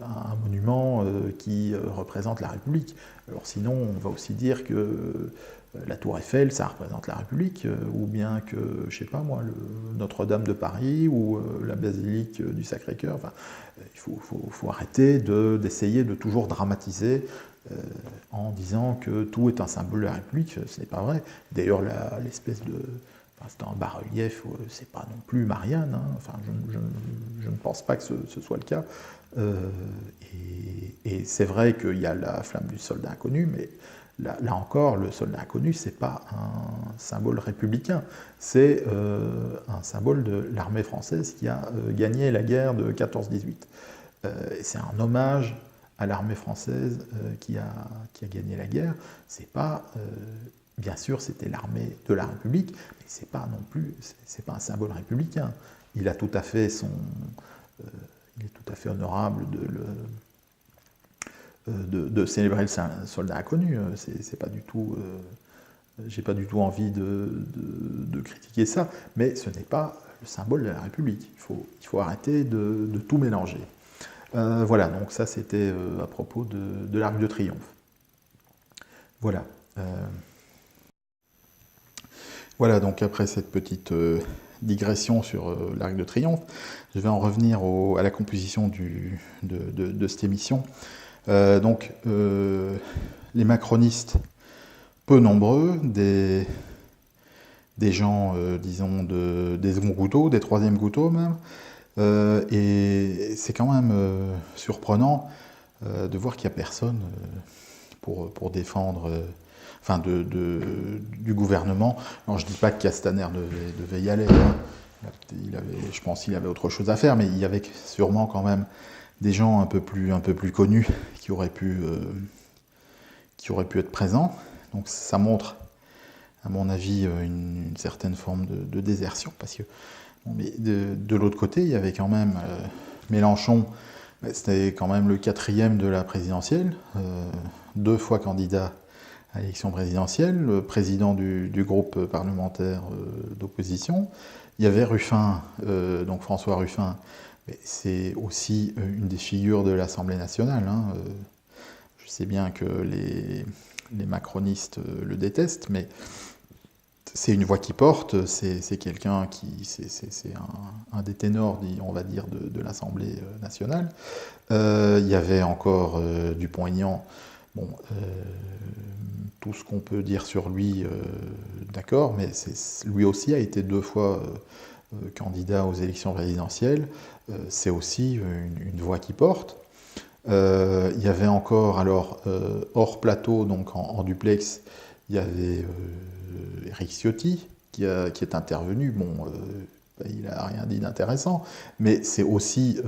Speaker 1: un monument qui représente la République. Alors sinon, on va aussi dire que la Tour Eiffel, ça représente la République, ou bien que, je sais pas moi, Notre-Dame de Paris, ou la basilique du Sacré-Cœur. Enfin, il faut arrêter d'essayer de toujours dramatiser en disant que tout est un symbole de la République. Ce n'est pas vrai. D'ailleurs, l'espèce de... Enfin, c'est un bas-relief, c'est pas non plus Marianne, hein. Enfin, je ne pense pas que ce soit le cas. Et c'est vrai qu'il y a la flamme du soldat inconnu, mais là encore, le soldat inconnu, c'est pas un symbole républicain, c'est un symbole de l'armée française qui a gagné la guerre de 14-18. C'est un hommage à l'armée française qui a gagné la guerre. C'est pas... Bien sûr, c'était l'armée de la République, mais c'est pas non plus, c'est pas un symbole républicain. Il a tout à fait il est tout à fait honorable de célébrer le soldat inconnu. C'est pas du tout, j'ai pas du tout envie de critiquer ça, mais ce n'est pas le symbole de la République. Il faut arrêter de tout mélanger. Voilà, donc ça c'était à propos de l'Arc de Triomphe. Voilà. Voilà, donc après cette petite digression sur l'Arc de Triomphe, je vais en revenir à la composition de cette émission. Les macronistes peu nombreux, des gens, disons, des seconds couteaux, des troisièmes couteaux même, et c'est quand même surprenant de voir qu'il n'y a personne pour défendre... Enfin, du gouvernement. Alors, je ne dis pas que Castaner devait y aller. Hein. Je pense qu'il avait autre chose à faire, mais il y avait sûrement quand même des gens un peu plus connus qui auraient pu être présents. Donc, ça montre, à mon avis, une certaine forme de désertion. Parce que, bon, mais de l'autre côté, il y avait quand même Mélenchon. C'était quand même le 4e de la présidentielle, 2 fois candidat à l'élection présidentielle, le président du groupe parlementaire d'opposition. Il y avait Ruffin, donc François Ruffin, mais c'est aussi une des figures de l'Assemblée nationale. Hein. Je sais bien que les macronistes le détestent, mais c'est une voix qui porte, c'est quelqu'un qui... C'est un des ténors, on va dire, de l'Assemblée nationale. Il y avait encore Dupont-Aignan. Bon, tout ce qu'on peut dire sur lui, d'accord, mais lui aussi a été 2 fois candidat aux élections présidentielles. C'est aussi une voix qui porte. Il y avait encore, alors, hors plateau, donc en duplex, il y avait Éric Ciotti qui est intervenu. Bon, il n'a rien dit d'intéressant, mais c'est aussi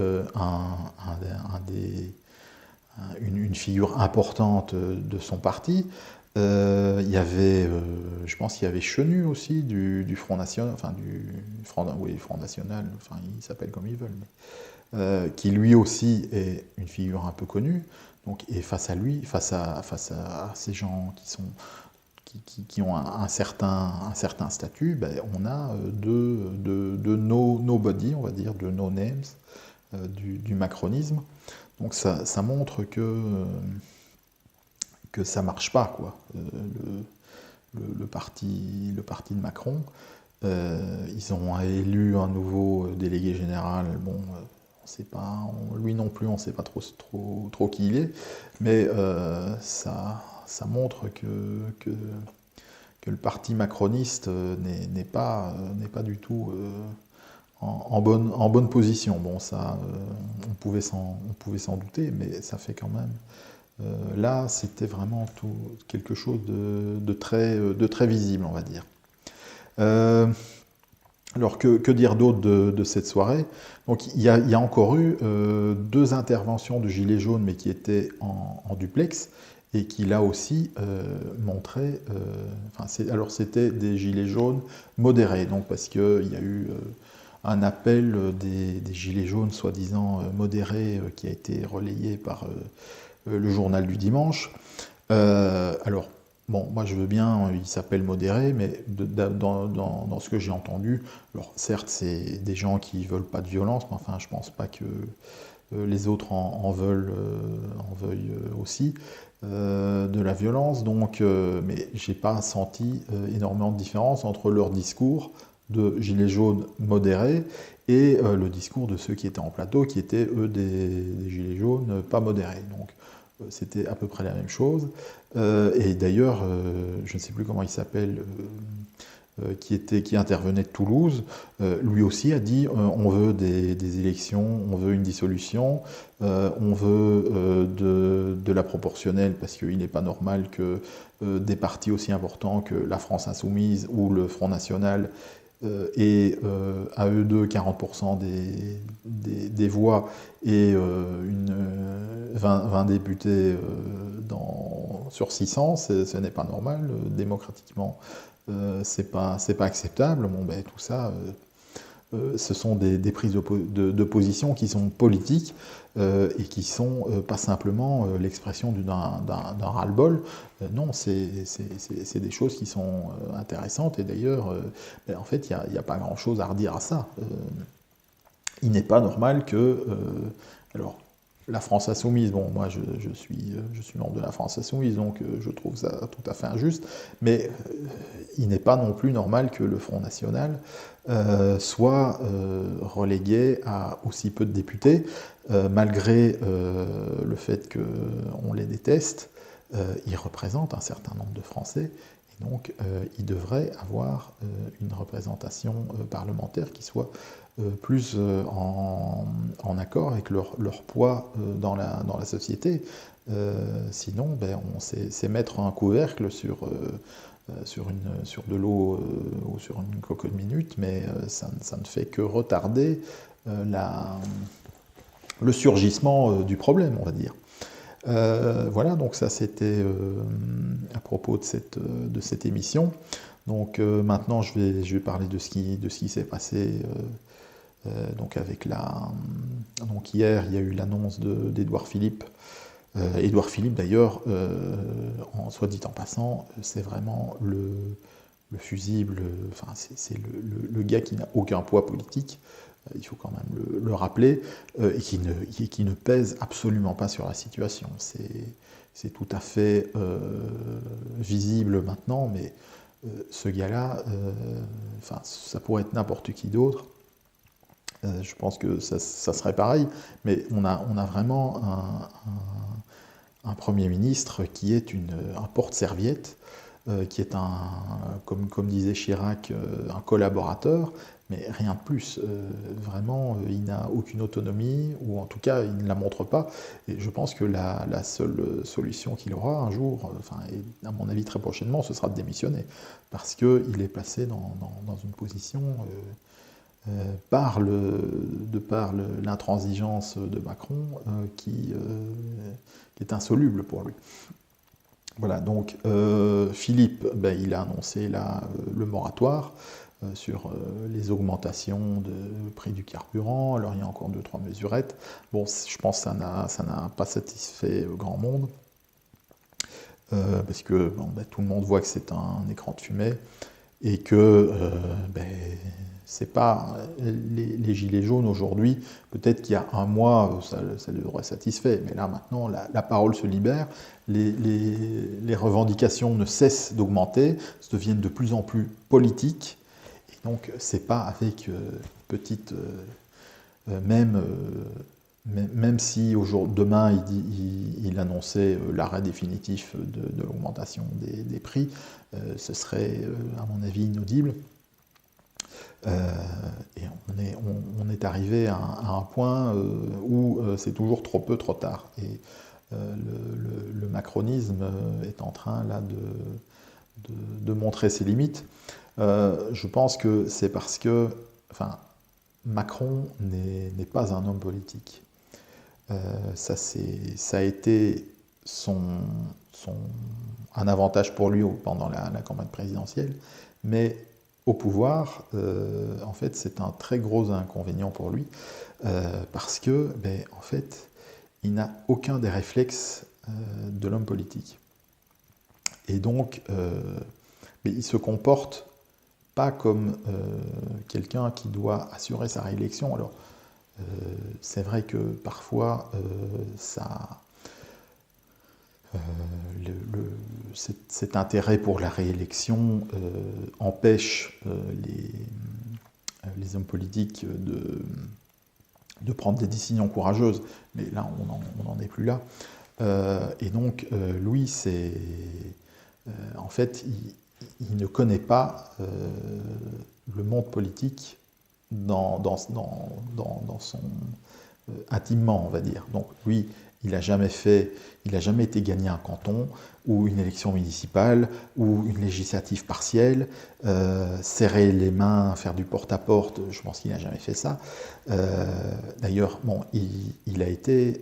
Speaker 1: une figure importante de son parti. Il y avait, je pense qu'il y avait Chenu aussi du Front National, enfin Front National, enfin ils s'appellent comme ils veulent, qui lui aussi est une figure un peu connue. Donc, et face à lui, face à ces gens qui ont un certain statut, ben, on a de nobody, on va dire, de no names du macronisme. Donc ça montre que ça marche pas, quoi. Le parti de Macron, ils ont élu un nouveau délégué général. Bon, on sait pas, lui non plus, on sait pas trop qui il est, mais ça montre que le parti macroniste n'est pas du tout en bonne position. Bon, ça, on pouvait s'en douter, mais ça fait quand même... là, c'était vraiment quelque chose de très visible, on va dire. Alors, que dire d'autre de cette soirée? Donc, il y a encore eu 2 interventions de gilets jaunes, mais qui étaient en duplex, et qui, là aussi, montraient... alors, c'était des gilets jaunes modérés, donc parce qu'il y a eu... un appel des gilets jaunes, soi-disant modérés, qui a été relayé par le journal du dimanche. Alors, bon, moi je veux bien, il s'appelle modéré, mais dans ce que j'ai entendu, alors certes c'est des gens qui veulent pas de violence, mais enfin je pense pas que les autres en veuillent aussi de la violence, donc, mais j'ai pas senti énormément de différence entre leur discours de gilets jaunes modérés et le discours de ceux qui étaient en plateau, qui étaient eux des gilets jaunes pas modérés. Donc c'était à peu près la même chose. Et d'ailleurs, je ne sais plus comment il s'appelle, qui intervenait de Toulouse, lui aussi a dit on veut des élections, on veut une dissolution, on veut de la proportionnelle, parce qu'il n'est pas normal que des partis aussi importants que la France Insoumise ou le Front National et à eux deux 40% des voix et 20 députés sur 600, ce n'est pas normal, démocratiquement, c'est pas acceptable. Bon, ben, tout ça, ce sont des prises de position qui sont politiques et qui sont pas simplement l'expression d'un ras-le-bol. Non, c'est des choses qui sont intéressantes et d'ailleurs, ben, en fait, il n'y a pas grand-chose à redire à ça. Il n'est pas normal que... alors, la France Insoumise, bon, moi je suis membre de la France Insoumise, donc je trouve ça tout à fait injuste, mais il n'est pas non plus normal que le Front National soit relégué à aussi peu de députés, malgré le fait qu'on les déteste, ils représentent un certain nombre de Français, et donc ils devraient avoir une représentation parlementaire qui soit plus en accord avec leur poids dans la société. Sinon, ben, c'est mettre un couvercle sur de l'eau ou sur une cocotte minute, mais ça ne fait que retarder le surgissement du problème, on va dire. Voilà, donc ça c'était à propos de cette émission. Donc maintenant je vais parler de ce qui s'est passé donc donc hier il y a eu l'annonce d'Édouard Philippe. Édouard Philippe d'ailleurs, soit dit en passant, c'est vraiment le fusible, enfin c'est le gars qui n'a aucun poids politique, il faut quand même le rappeler, et qui ne pèse absolument pas sur la situation. C'est tout à fait visible maintenant, mais ce gars-là, enfin, ça pourrait être n'importe qui d'autre. Je pense que ça serait pareil, mais on a vraiment un Premier ministre qui est un porte-serviette, qui est comme disait Chirac, un collaborateur, mais rien de plus. Vraiment, il n'a aucune autonomie, ou en tout cas, il ne la montre pas. Et je pense que la seule solution qu'il aura un jour, enfin, et à mon avis très prochainement, ce sera de démissionner, parce qu'il est placé dans une position... par l'intransigeance de Macron qui est insoluble pour lui. Voilà, donc Philippe, ben, il a annoncé là, le moratoire sur les augmentations de prix du carburant. Alors il y a encore 2-3 mesurettes. Bon, je pense que ça n'a pas satisfait grand monde, parce que bon, ben, tout le monde voit que c'est un écran de fumée, et que ben, c'est pas les gilets jaunes aujourd'hui, peut-être qu'il y a un mois, ça les aurait satisfait, mais là maintenant, la parole se libère, les revendications ne cessent d'augmenter, se deviennent de plus en plus politiques, et donc c'est pas avec petite... même si demain il annonçait l'arrêt définitif de l'augmentation des prix, ce serait à mon avis inaudible. Et on est arrivé à un point où c'est toujours trop peu, trop tard. Et le macronisme est en train là de montrer ses limites. Je pense que c'est parce que, enfin, Macron n'est pas un homme politique. Ça a été un avantage pour lui pendant la campagne présidentielle, mais au pouvoir, en fait, c'est un très gros inconvénient pour lui, parce que, ben, en fait, il n'a aucun des réflexes de l'homme politique. Et donc, mais il se comporte pas comme quelqu'un qui doit assurer sa réélection. Alors, c'est vrai que parfois, cet intérêt pour la réélection empêche les hommes politiques de prendre des décisions courageuses. Mais là, on n'en est plus là. Et donc, lui, en fait, il ne connaît pas le monde politique intimement, on va dire. Donc, lui, il n'a jamais été gagné un canton, ou une élection municipale, ou une législative partielle, serrer les mains, faire du porte-à-porte, je pense qu'il n'a jamais fait ça. D'ailleurs, bon, il a été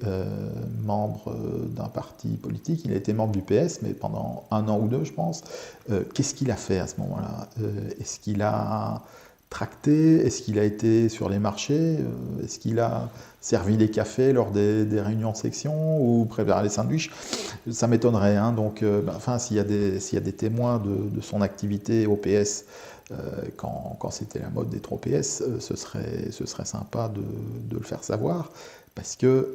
Speaker 1: membre d'un parti politique, il a été membre du PS, mais pendant 1 an ou 2, je pense. Qu'est-ce qu'il a fait à ce moment-là? Est-ce qu'il a tracté? Est-ce qu'il a été sur les marchés? Est-ce qu'il a servi les cafés lors des réunions de section ou préparé les sandwichs? Ça m'étonnerait. Hein. Donc, s'il y a des témoins de son activité au PS quand c'était la mode d'être au PS, ce serait sympa de le faire savoir, parce que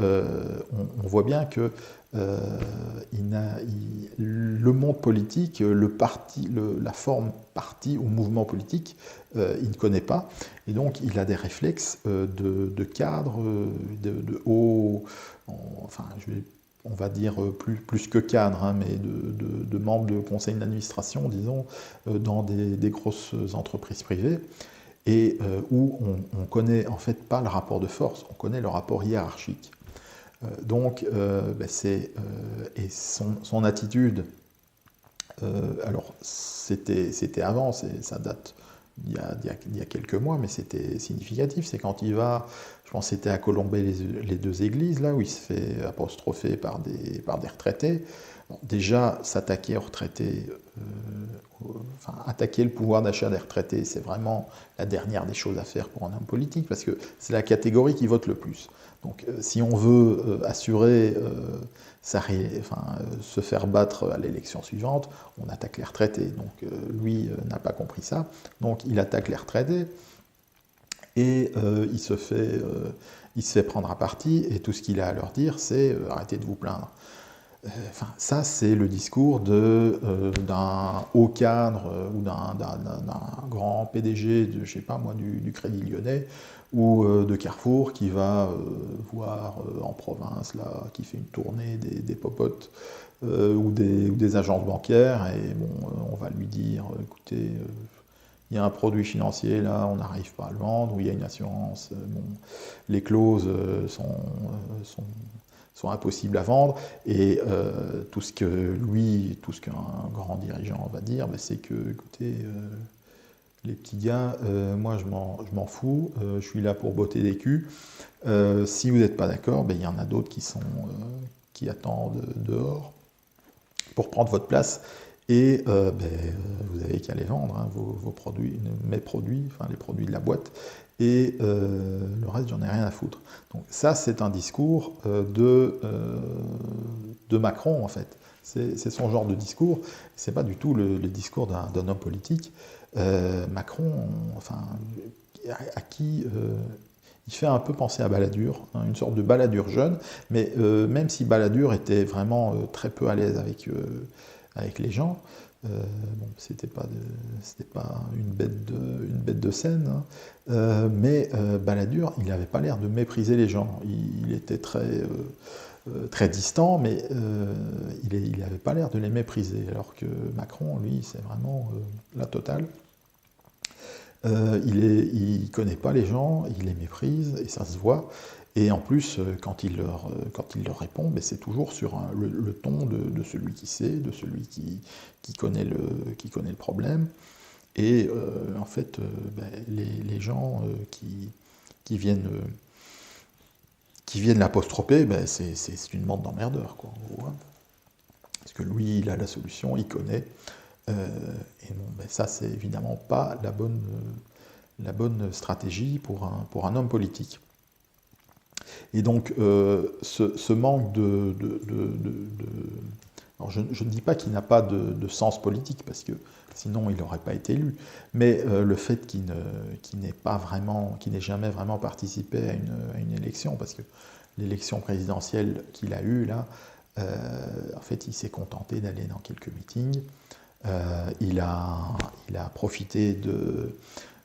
Speaker 1: on voit bien que le monde politique, la forme parti ou mouvement politique, il ne connaît pas, et donc il a des réflexes de cadre, de haut, on va dire plus que cadre, hein, mais de membres de conseil d'administration, disons, dans des grosses entreprises privées, et où on ne connaît en fait pas le rapport de force, on connaît le rapport hiérarchique. Donc, et son attitude, alors c'était avant, ça date il y a quelques mois, mais c'était significatif, c'est quand il va, je pense que c'était à Colombey les 2 églises, là où il se fait apostropher par des retraités. Bon, déjà, s'attaquer aux retraités, attaquer le pouvoir d'achat des retraités, c'est vraiment la dernière des choses à faire pour un homme politique, parce que c'est la catégorie qui vote le plus. Donc si on veut assurer se faire battre à l'élection suivante, on attaque les retraités. Donc lui n'a pas compris ça, donc il attaque les retraités, et il se fait prendre à partie, et tout ce qu'il a à leur dire, c'est arrêtez de vous plaindre. Ça, c'est le discours d'un haut cadre ou d'un grand PDG de, je sais pas moi, du Crédit Lyonnais ou de Carrefour, qui va voir en province, là, qui fait une tournée des popotes ou des agences bancaires, et bon, on va lui dire, écoutez, il y a un produit financier, là, on n'arrive pas à le vendre, ou il y a une assurance, bon, les clauses sont impossibles à vendre, et tout ce qu'un grand dirigeant va dire, c'est que, écoutez, les petits gars, moi je m'en fous, je suis là pour botter des culs, si vous n'êtes pas d'accord, il y en a d'autres qui attendent dehors pour prendre votre place, et vous avez qu'à les vendre, hein, vos produits, mes produits, enfin les produits de la boîte, et le reste, j'en ai rien à foutre. Donc ça, c'est un discours de Macron, en fait. C'est son genre de discours, c'est pas du tout le discours d'un homme politique. Macron, à qui il fait un peu penser à Balladur, hein, une sorte de Balladur jeune, mais même si Balladur était vraiment très peu à l'aise avec les gens, c'était pas une bête de scène, hein, mais Balladur, il n'avait pas l'air de mépriser les gens. Il était très distant, mais il n'avait pas l'air de les mépriser, alors que Macron, lui, c'est vraiment la totale. Il connaît pas les gens, il les méprise, et ça se voit. Et en plus, quand il leur répond, c'est toujours sur le ton de celui qui sait, de celui qui connaît le problème. Et en fait, les gens qui viennent l'apostropher, c'est une bande d'emmerdeurs, quoi, en gros, hein. Parce que lui, il a la solution, il connaît. Et bon, ça, c'est évidemment pas la bonne stratégie pour un homme politique. Et donc, ce manque Alors je ne dis pas qu'il n'a pas de sens politique, parce que sinon il n'aurait pas été élu, mais le fait qu'il n'ait jamais vraiment participé à une élection, parce que l'élection présidentielle qu'il a eue là, en fait il s'est contenté d'aller dans quelques meetings, il a profité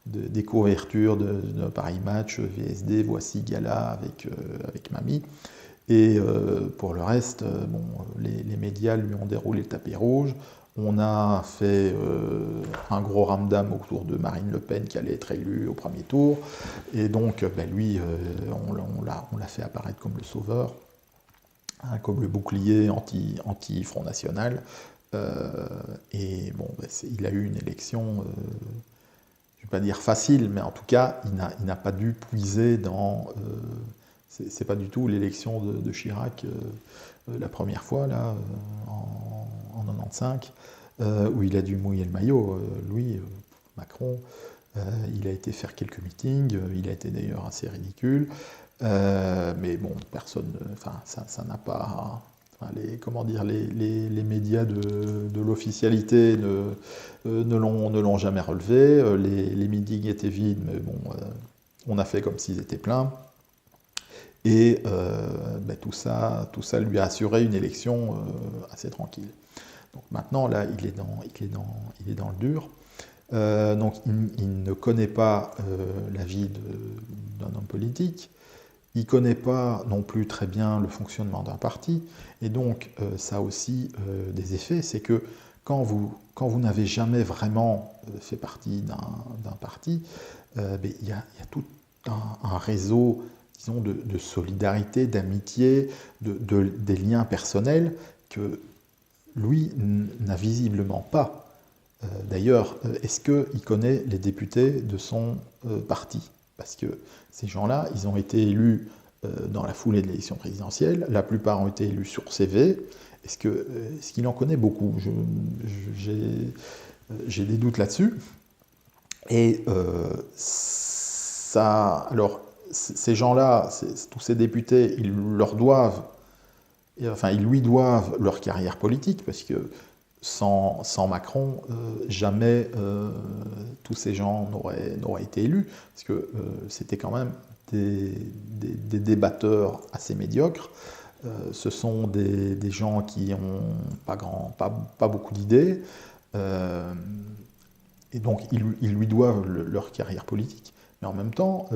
Speaker 1: des couvertures de Paris Match, VSD, Voici, Gala avec Mamie. Et pour le reste, bon, les médias lui ont déroulé le tapis rouge. On a fait un gros ramdam autour de Marine Le Pen qui allait être élue au premier tour. Et donc, ben lui, on l'a fait apparaître comme le sauveur, hein, comme le bouclier anti-Front National. Et bon, ben il a eu une élection, je ne vais pas dire facile, mais en tout cas, il n'a pas dû puiser dans... c'est pas du tout l'élection de Chirac la première fois, là, en 95, où il a dû mouiller le maillot. Lui, Macron, il a été faire quelques meetings, il a été d'ailleurs assez ridicule, mais bon, personne, enfin, ça n'a pas... Enfin, les médias de l'officialité ne l'ont jamais relevé, les meetings étaient vides, mais bon, on a fait comme s'ils étaient pleins. Et ben, tout ça lui a assuré une élection assez tranquille. Donc maintenant, là, il est dans le dur. Donc il ne connaît pas la vie d'un homme politique. Il ne connaît pas non plus très bien le fonctionnement d'un parti. Et donc, ça a aussi des effets. C'est que quand vous n'avez jamais vraiment fait partie d'un parti, ben, il y a tout un réseau, disons, de solidarité, d'amitié, des liens personnels que lui n'a visiblement pas. D'ailleurs, est-ce qu'il connaît les députés de son parti? Parce que ces gens-là, ils ont été élus dans la foulée de l'élection présidentielle, la plupart ont été élus sur CV. Est-ce qu'il en connaît beaucoup? J'ai des doutes là-dessus. Et alors, ces gens-là, tous ces députés, ils lui doivent leur carrière politique, parce que sans Macron, jamais tous ces gens n'auraient été élus, parce que c'était quand même des débatteurs assez médiocres. Ce sont des gens qui n'ont pas beaucoup d'idées, et donc ils lui doivent leur carrière politique. Mais en même temps,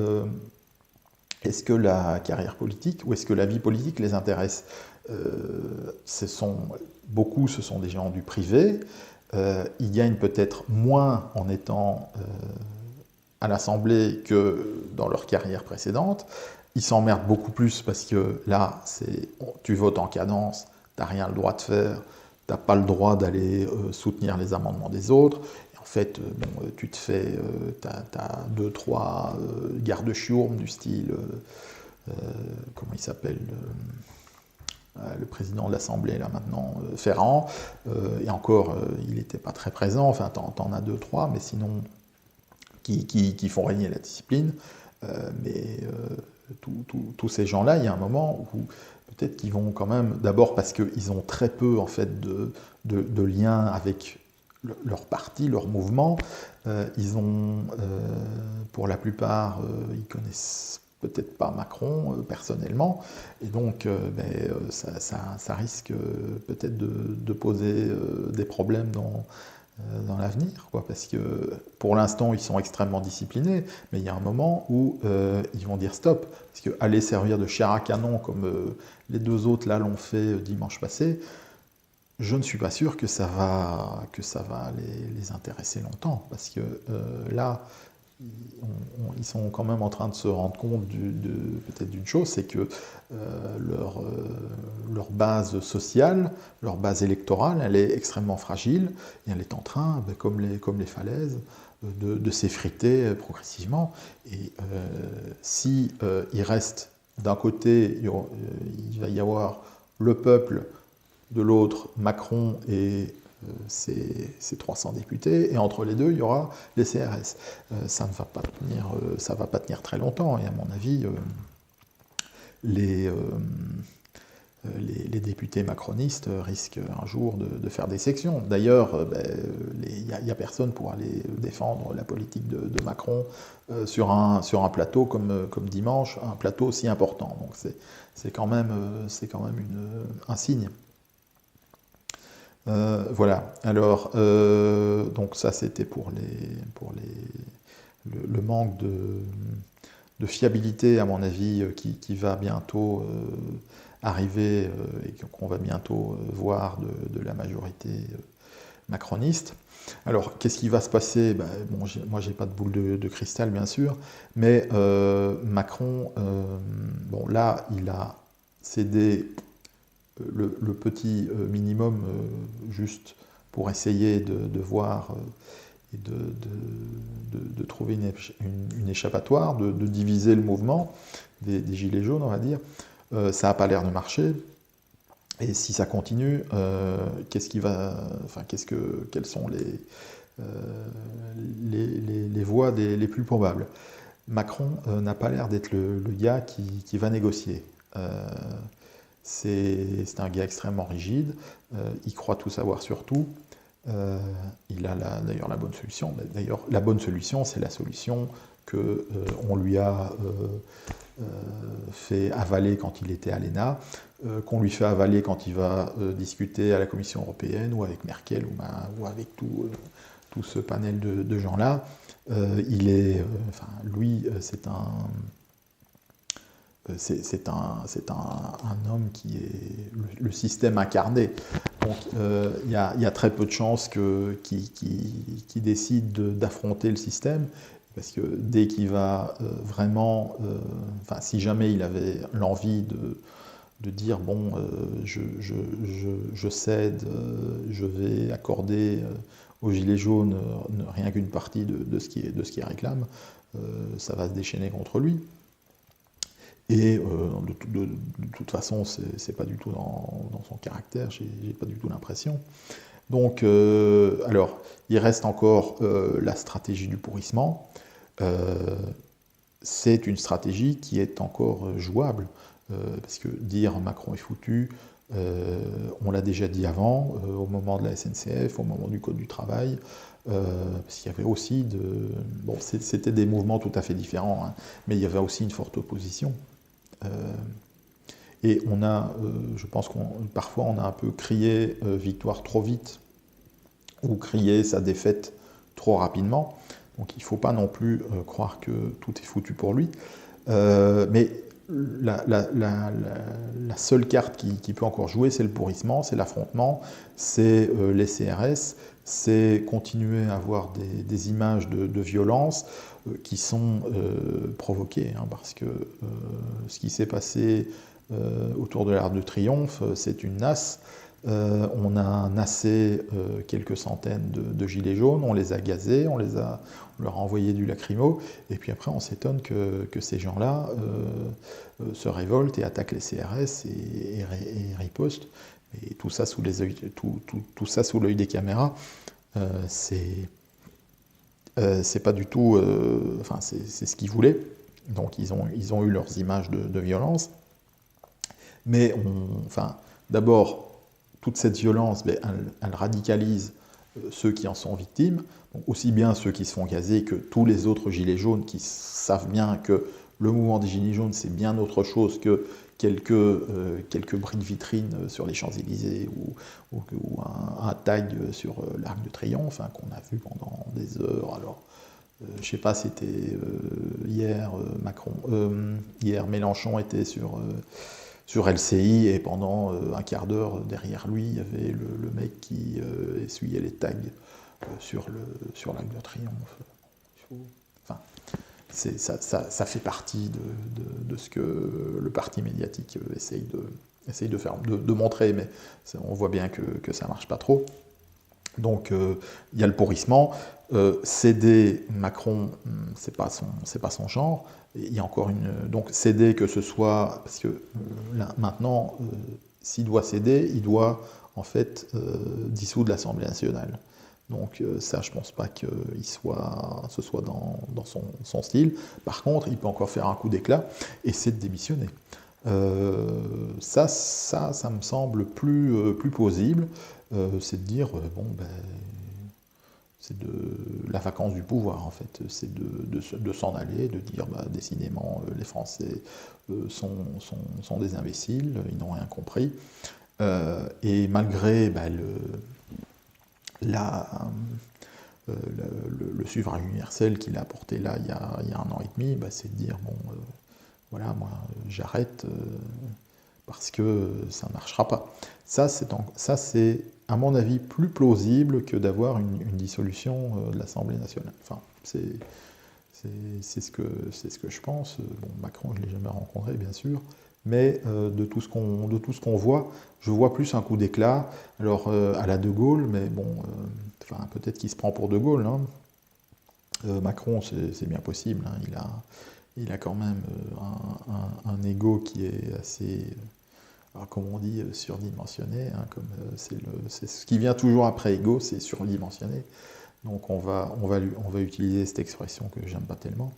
Speaker 1: est-ce que la carrière politique ou est-ce que la vie politique les intéresse? Beaucoup, ce sont des gens du privé. Ils gagnent peut-être moins en étant à l'Assemblée que dans leur carrière précédente. Ils s'emmerdent beaucoup plus parce que là, tu votes en cadence, tu n'as rien le droit de faire, tu n'as pas le droit d'aller soutenir les amendements des autres. Et en fait, bon, tu as 2-3 garde-chiourmes du style, comment il s'appelle, le président de l'Assemblée, là maintenant, Ferrand, et encore, il n'était pas très présent, enfin, t'en as 2-3, mais sinon, qui font régner la discipline, mais tous ces gens-là, il y a un moment où peut-être qu'ils vont quand même, d'abord parce qu'ils ont très peu, en fait, de liens avec leur parti, leur mouvement, ils ont, pour la plupart, ils connaissent peut-être pas Macron personnellement, et donc ça risque peut-être de poser des problèmes dans l'avenir, quoi, parce que pour l'instant ils sont extrêmement disciplinés, mais il y a un moment où ils vont dire stop, parce que aller servir de chair à canon comme les deux autres là l'ont fait dimanche passé, je ne suis pas sûr que ça va les intéresser longtemps, parce que là, ils sont quand même en train de se rendre compte peut-être d'une chose, c'est que leur base sociale, leur base électorale, elle est extrêmement fragile, et elle est en train, comme les falaises, de s'effriter progressivement. Et si il reste d'un côté, il va y avoir le peuple, de l'autre Macron et ses 300 députés, et entre les deux, il y aura les CRS. Ça ne va pas tenir très longtemps, et à mon avis, les les députés macronistes risquent un jour de faire des sections. D'ailleurs, il n'y a personne pour aller défendre la politique de Macron sur un plateau comme dimanche, un plateau aussi important. Donc c'est quand même un signe. Voilà. Alors, donc ça c'était pour le manque de fiabilité, à mon avis, qui va bientôt arriver et qu'on va bientôt voir de la majorité macroniste. Alors, qu'est-ce qui va se passer? Bon, moi, j'ai pas de boule de cristal, bien sûr, mais Macron, bon, là, il a cédé le petit minimum juste pour essayer de voir et de trouver une échappatoire, de diviser le mouvement des gilets jaunes, on va dire. Ça n'a pas l'air de marcher. Et si ça continue, quelles sont les voies les plus probables? Macron n'a pas l'air d'être le gars qui va négocier. C'est un gars extrêmement rigide, il croit tout savoir sur tout. Il a d'ailleurs la bonne solution. D'ailleurs, la bonne solution, c'est la solution qu'on lui a fait avaler quand il était à l'ENA, qu'on lui fait avaler quand il va discuter à la Commission européenne ou avec Merkel ou avec tout ce panel de gens-là. Lui, c'est un homme qui est le système incarné. Donc il y a très peu de chances qu'il décide d'affronter le système, parce que dès qu'il va vraiment... si jamais il avait l'envie de dire, bon, je cède, je vais accorder aux Gilets jaunes rien qu'une partie de ce qu'ils réclament, ça va se déchaîner contre lui. Et de toute façon, c'est pas du tout dans son caractère, j'ai pas du tout l'impression. Donc, alors, il reste encore la stratégie du pourrissement. C'est une stratégie qui est encore jouable, parce que dire Macron est foutu, on l'a déjà dit avant, au moment de la SNCF, au moment du Code du travail, parce qu'il y avait aussi bon, c'était des mouvements tout à fait différents, hein, mais il y avait aussi une forte opposition. Et je pense parfois on a un peu crié victoire trop vite, ou crié sa défaite trop rapidement. Donc il ne faut pas non plus croire que tout est foutu pour lui. Mais la seule carte qui peut encore jouer, c'est le pourrissement, c'est l'affrontement, c'est les CRS, c'est continuer à avoir des images de violence qui sont provoquées, hein, parce que ce qui s'est passé autour de l'Arc de Triomphe, c'est une nasse. On a nassé quelques centaines de gilets jaunes, on les a gazés, on leur a envoyé du lacrymo, et puis après on s'étonne que ces gens-là se révoltent et attaquent les CRS et ripostent. Et tout ça sous tout ça sous l'œil des caméras, c'est pas du tout... c'est ce qu'ils voulaient. Donc ils ont eu leurs images de violence. Mais d'abord, toute cette violence, elle radicalise ceux qui en sont victimes, donc aussi bien ceux qui se font gazer que tous les autres gilets jaunes qui savent bien que le mouvement des gilets jaunes, c'est bien autre chose que quelques briques vitrines sur les Champs-Élysées ou un tag sur l'Arc de Triomphe, hein, qu'on a vu pendant des heures. Alors, je sais pas, c'était hier, hier Mélenchon était sur LCI, et pendant un quart d'heure derrière lui, il y avait le mec qui essuyait les tags sur l'Arc de Triomphe. Ça fait partie de ce que le parti médiatique essaye de faire, de montrer, mais on voit bien que ça marche pas trop. Donc il y a le pourrissement. Céder Macron, c'est pas son genre. Il y a encore donc céder, que ce soit, parce que là, maintenant, s'il doit céder, il doit en fait dissoudre l'Assemblée nationale. Donc ça, je pense pas que ce soit dans son style. Par contre, il peut encore faire un coup d'éclat, et c'est de démissionner. Ça me semble plus plausible. C'est de dire, bon, ben, c'est de la vacance du pouvoir, en fait. C'est de s'en aller, de dire, bah, décidément, les Français sont des imbéciles, ils n'ont rien compris. Et malgré bah, la, le suffrage universel qu'il a apporté là il y a 1 an et demi, bah, c'est de dire, bon, voilà, moi j'arrête parce que ça ne marchera pas. Ça, c'est, à mon avis, plus plausible que d'avoir une dissolution de l'Assemblée nationale. Enfin, c'est ce que je pense. Bon, Macron, je ne l'ai jamais rencontré, bien sûr, mais de tout ce qu'on voit, je vois plus un coup d'éclat, alors à la De Gaulle, mais bon, enfin, peut-être qu'il se prend pour De Gaulle, hein. Macron, c'est bien possible, hein, il a quand même un ego qui est assez, alors, comme on dit, surdimensionné, hein, comme c'est ce qui vient toujours après ego, c'est surdimensionné. Donc on va utiliser cette expression que j'aime pas tellement.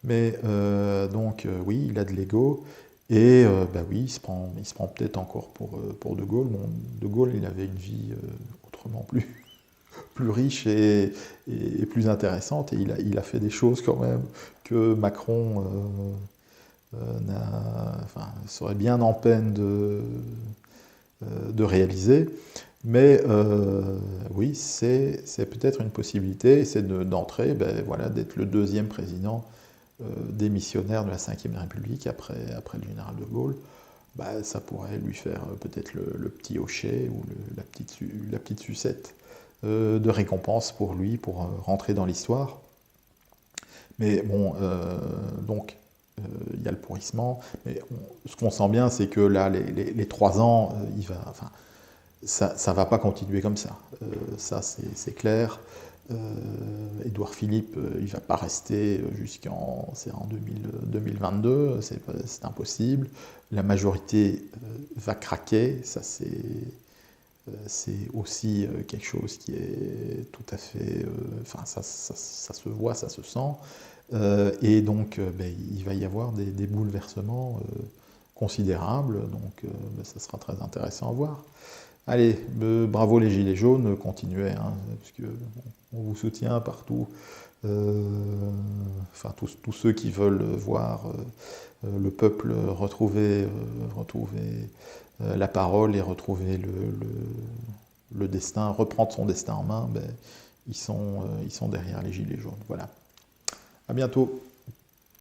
Speaker 1: Mais oui, il a de l'ego. Et bah oui, il se prend peut-être encore pour De Gaulle. Bon, De Gaulle, il avait une vie autrement plus riche et plus intéressante. Et il a fait des choses quand même que Macron serait bien en peine de réaliser. Mais oui, c'est peut-être une possibilité, c'est d'entrer, ben, voilà, d'être le deuxième président démissionnaire de la Ve République après le général de Gaulle. Ben, ça pourrait lui faire peut-être le petit hocher ou la petite sucette de récompense pour lui, pour rentrer dans l'histoire. Mais bon, donc, il y a le pourrissement. Mais ce qu'on sent bien, c'est que là, les 3 ans, enfin, ça ne va pas continuer comme ça. Ça, c'est clair. Édouard Philippe, il ne va pas rester en 2022, c'est impossible. La majorité va craquer, ça c'est aussi quelque chose qui est tout à fait... Enfin, ça se voit, ça se sent. Et donc, ben, il va y avoir des bouleversements considérables, donc ben, ça sera très intéressant à voir. Allez, bravo les Gilets jaunes, continuez, hein, parce que on vous soutient partout. Enfin, tous ceux qui veulent voir le peuple retrouver la parole et retrouver le destin, reprendre son destin en main, ben, ils sont derrière les Gilets jaunes. Voilà. À bientôt.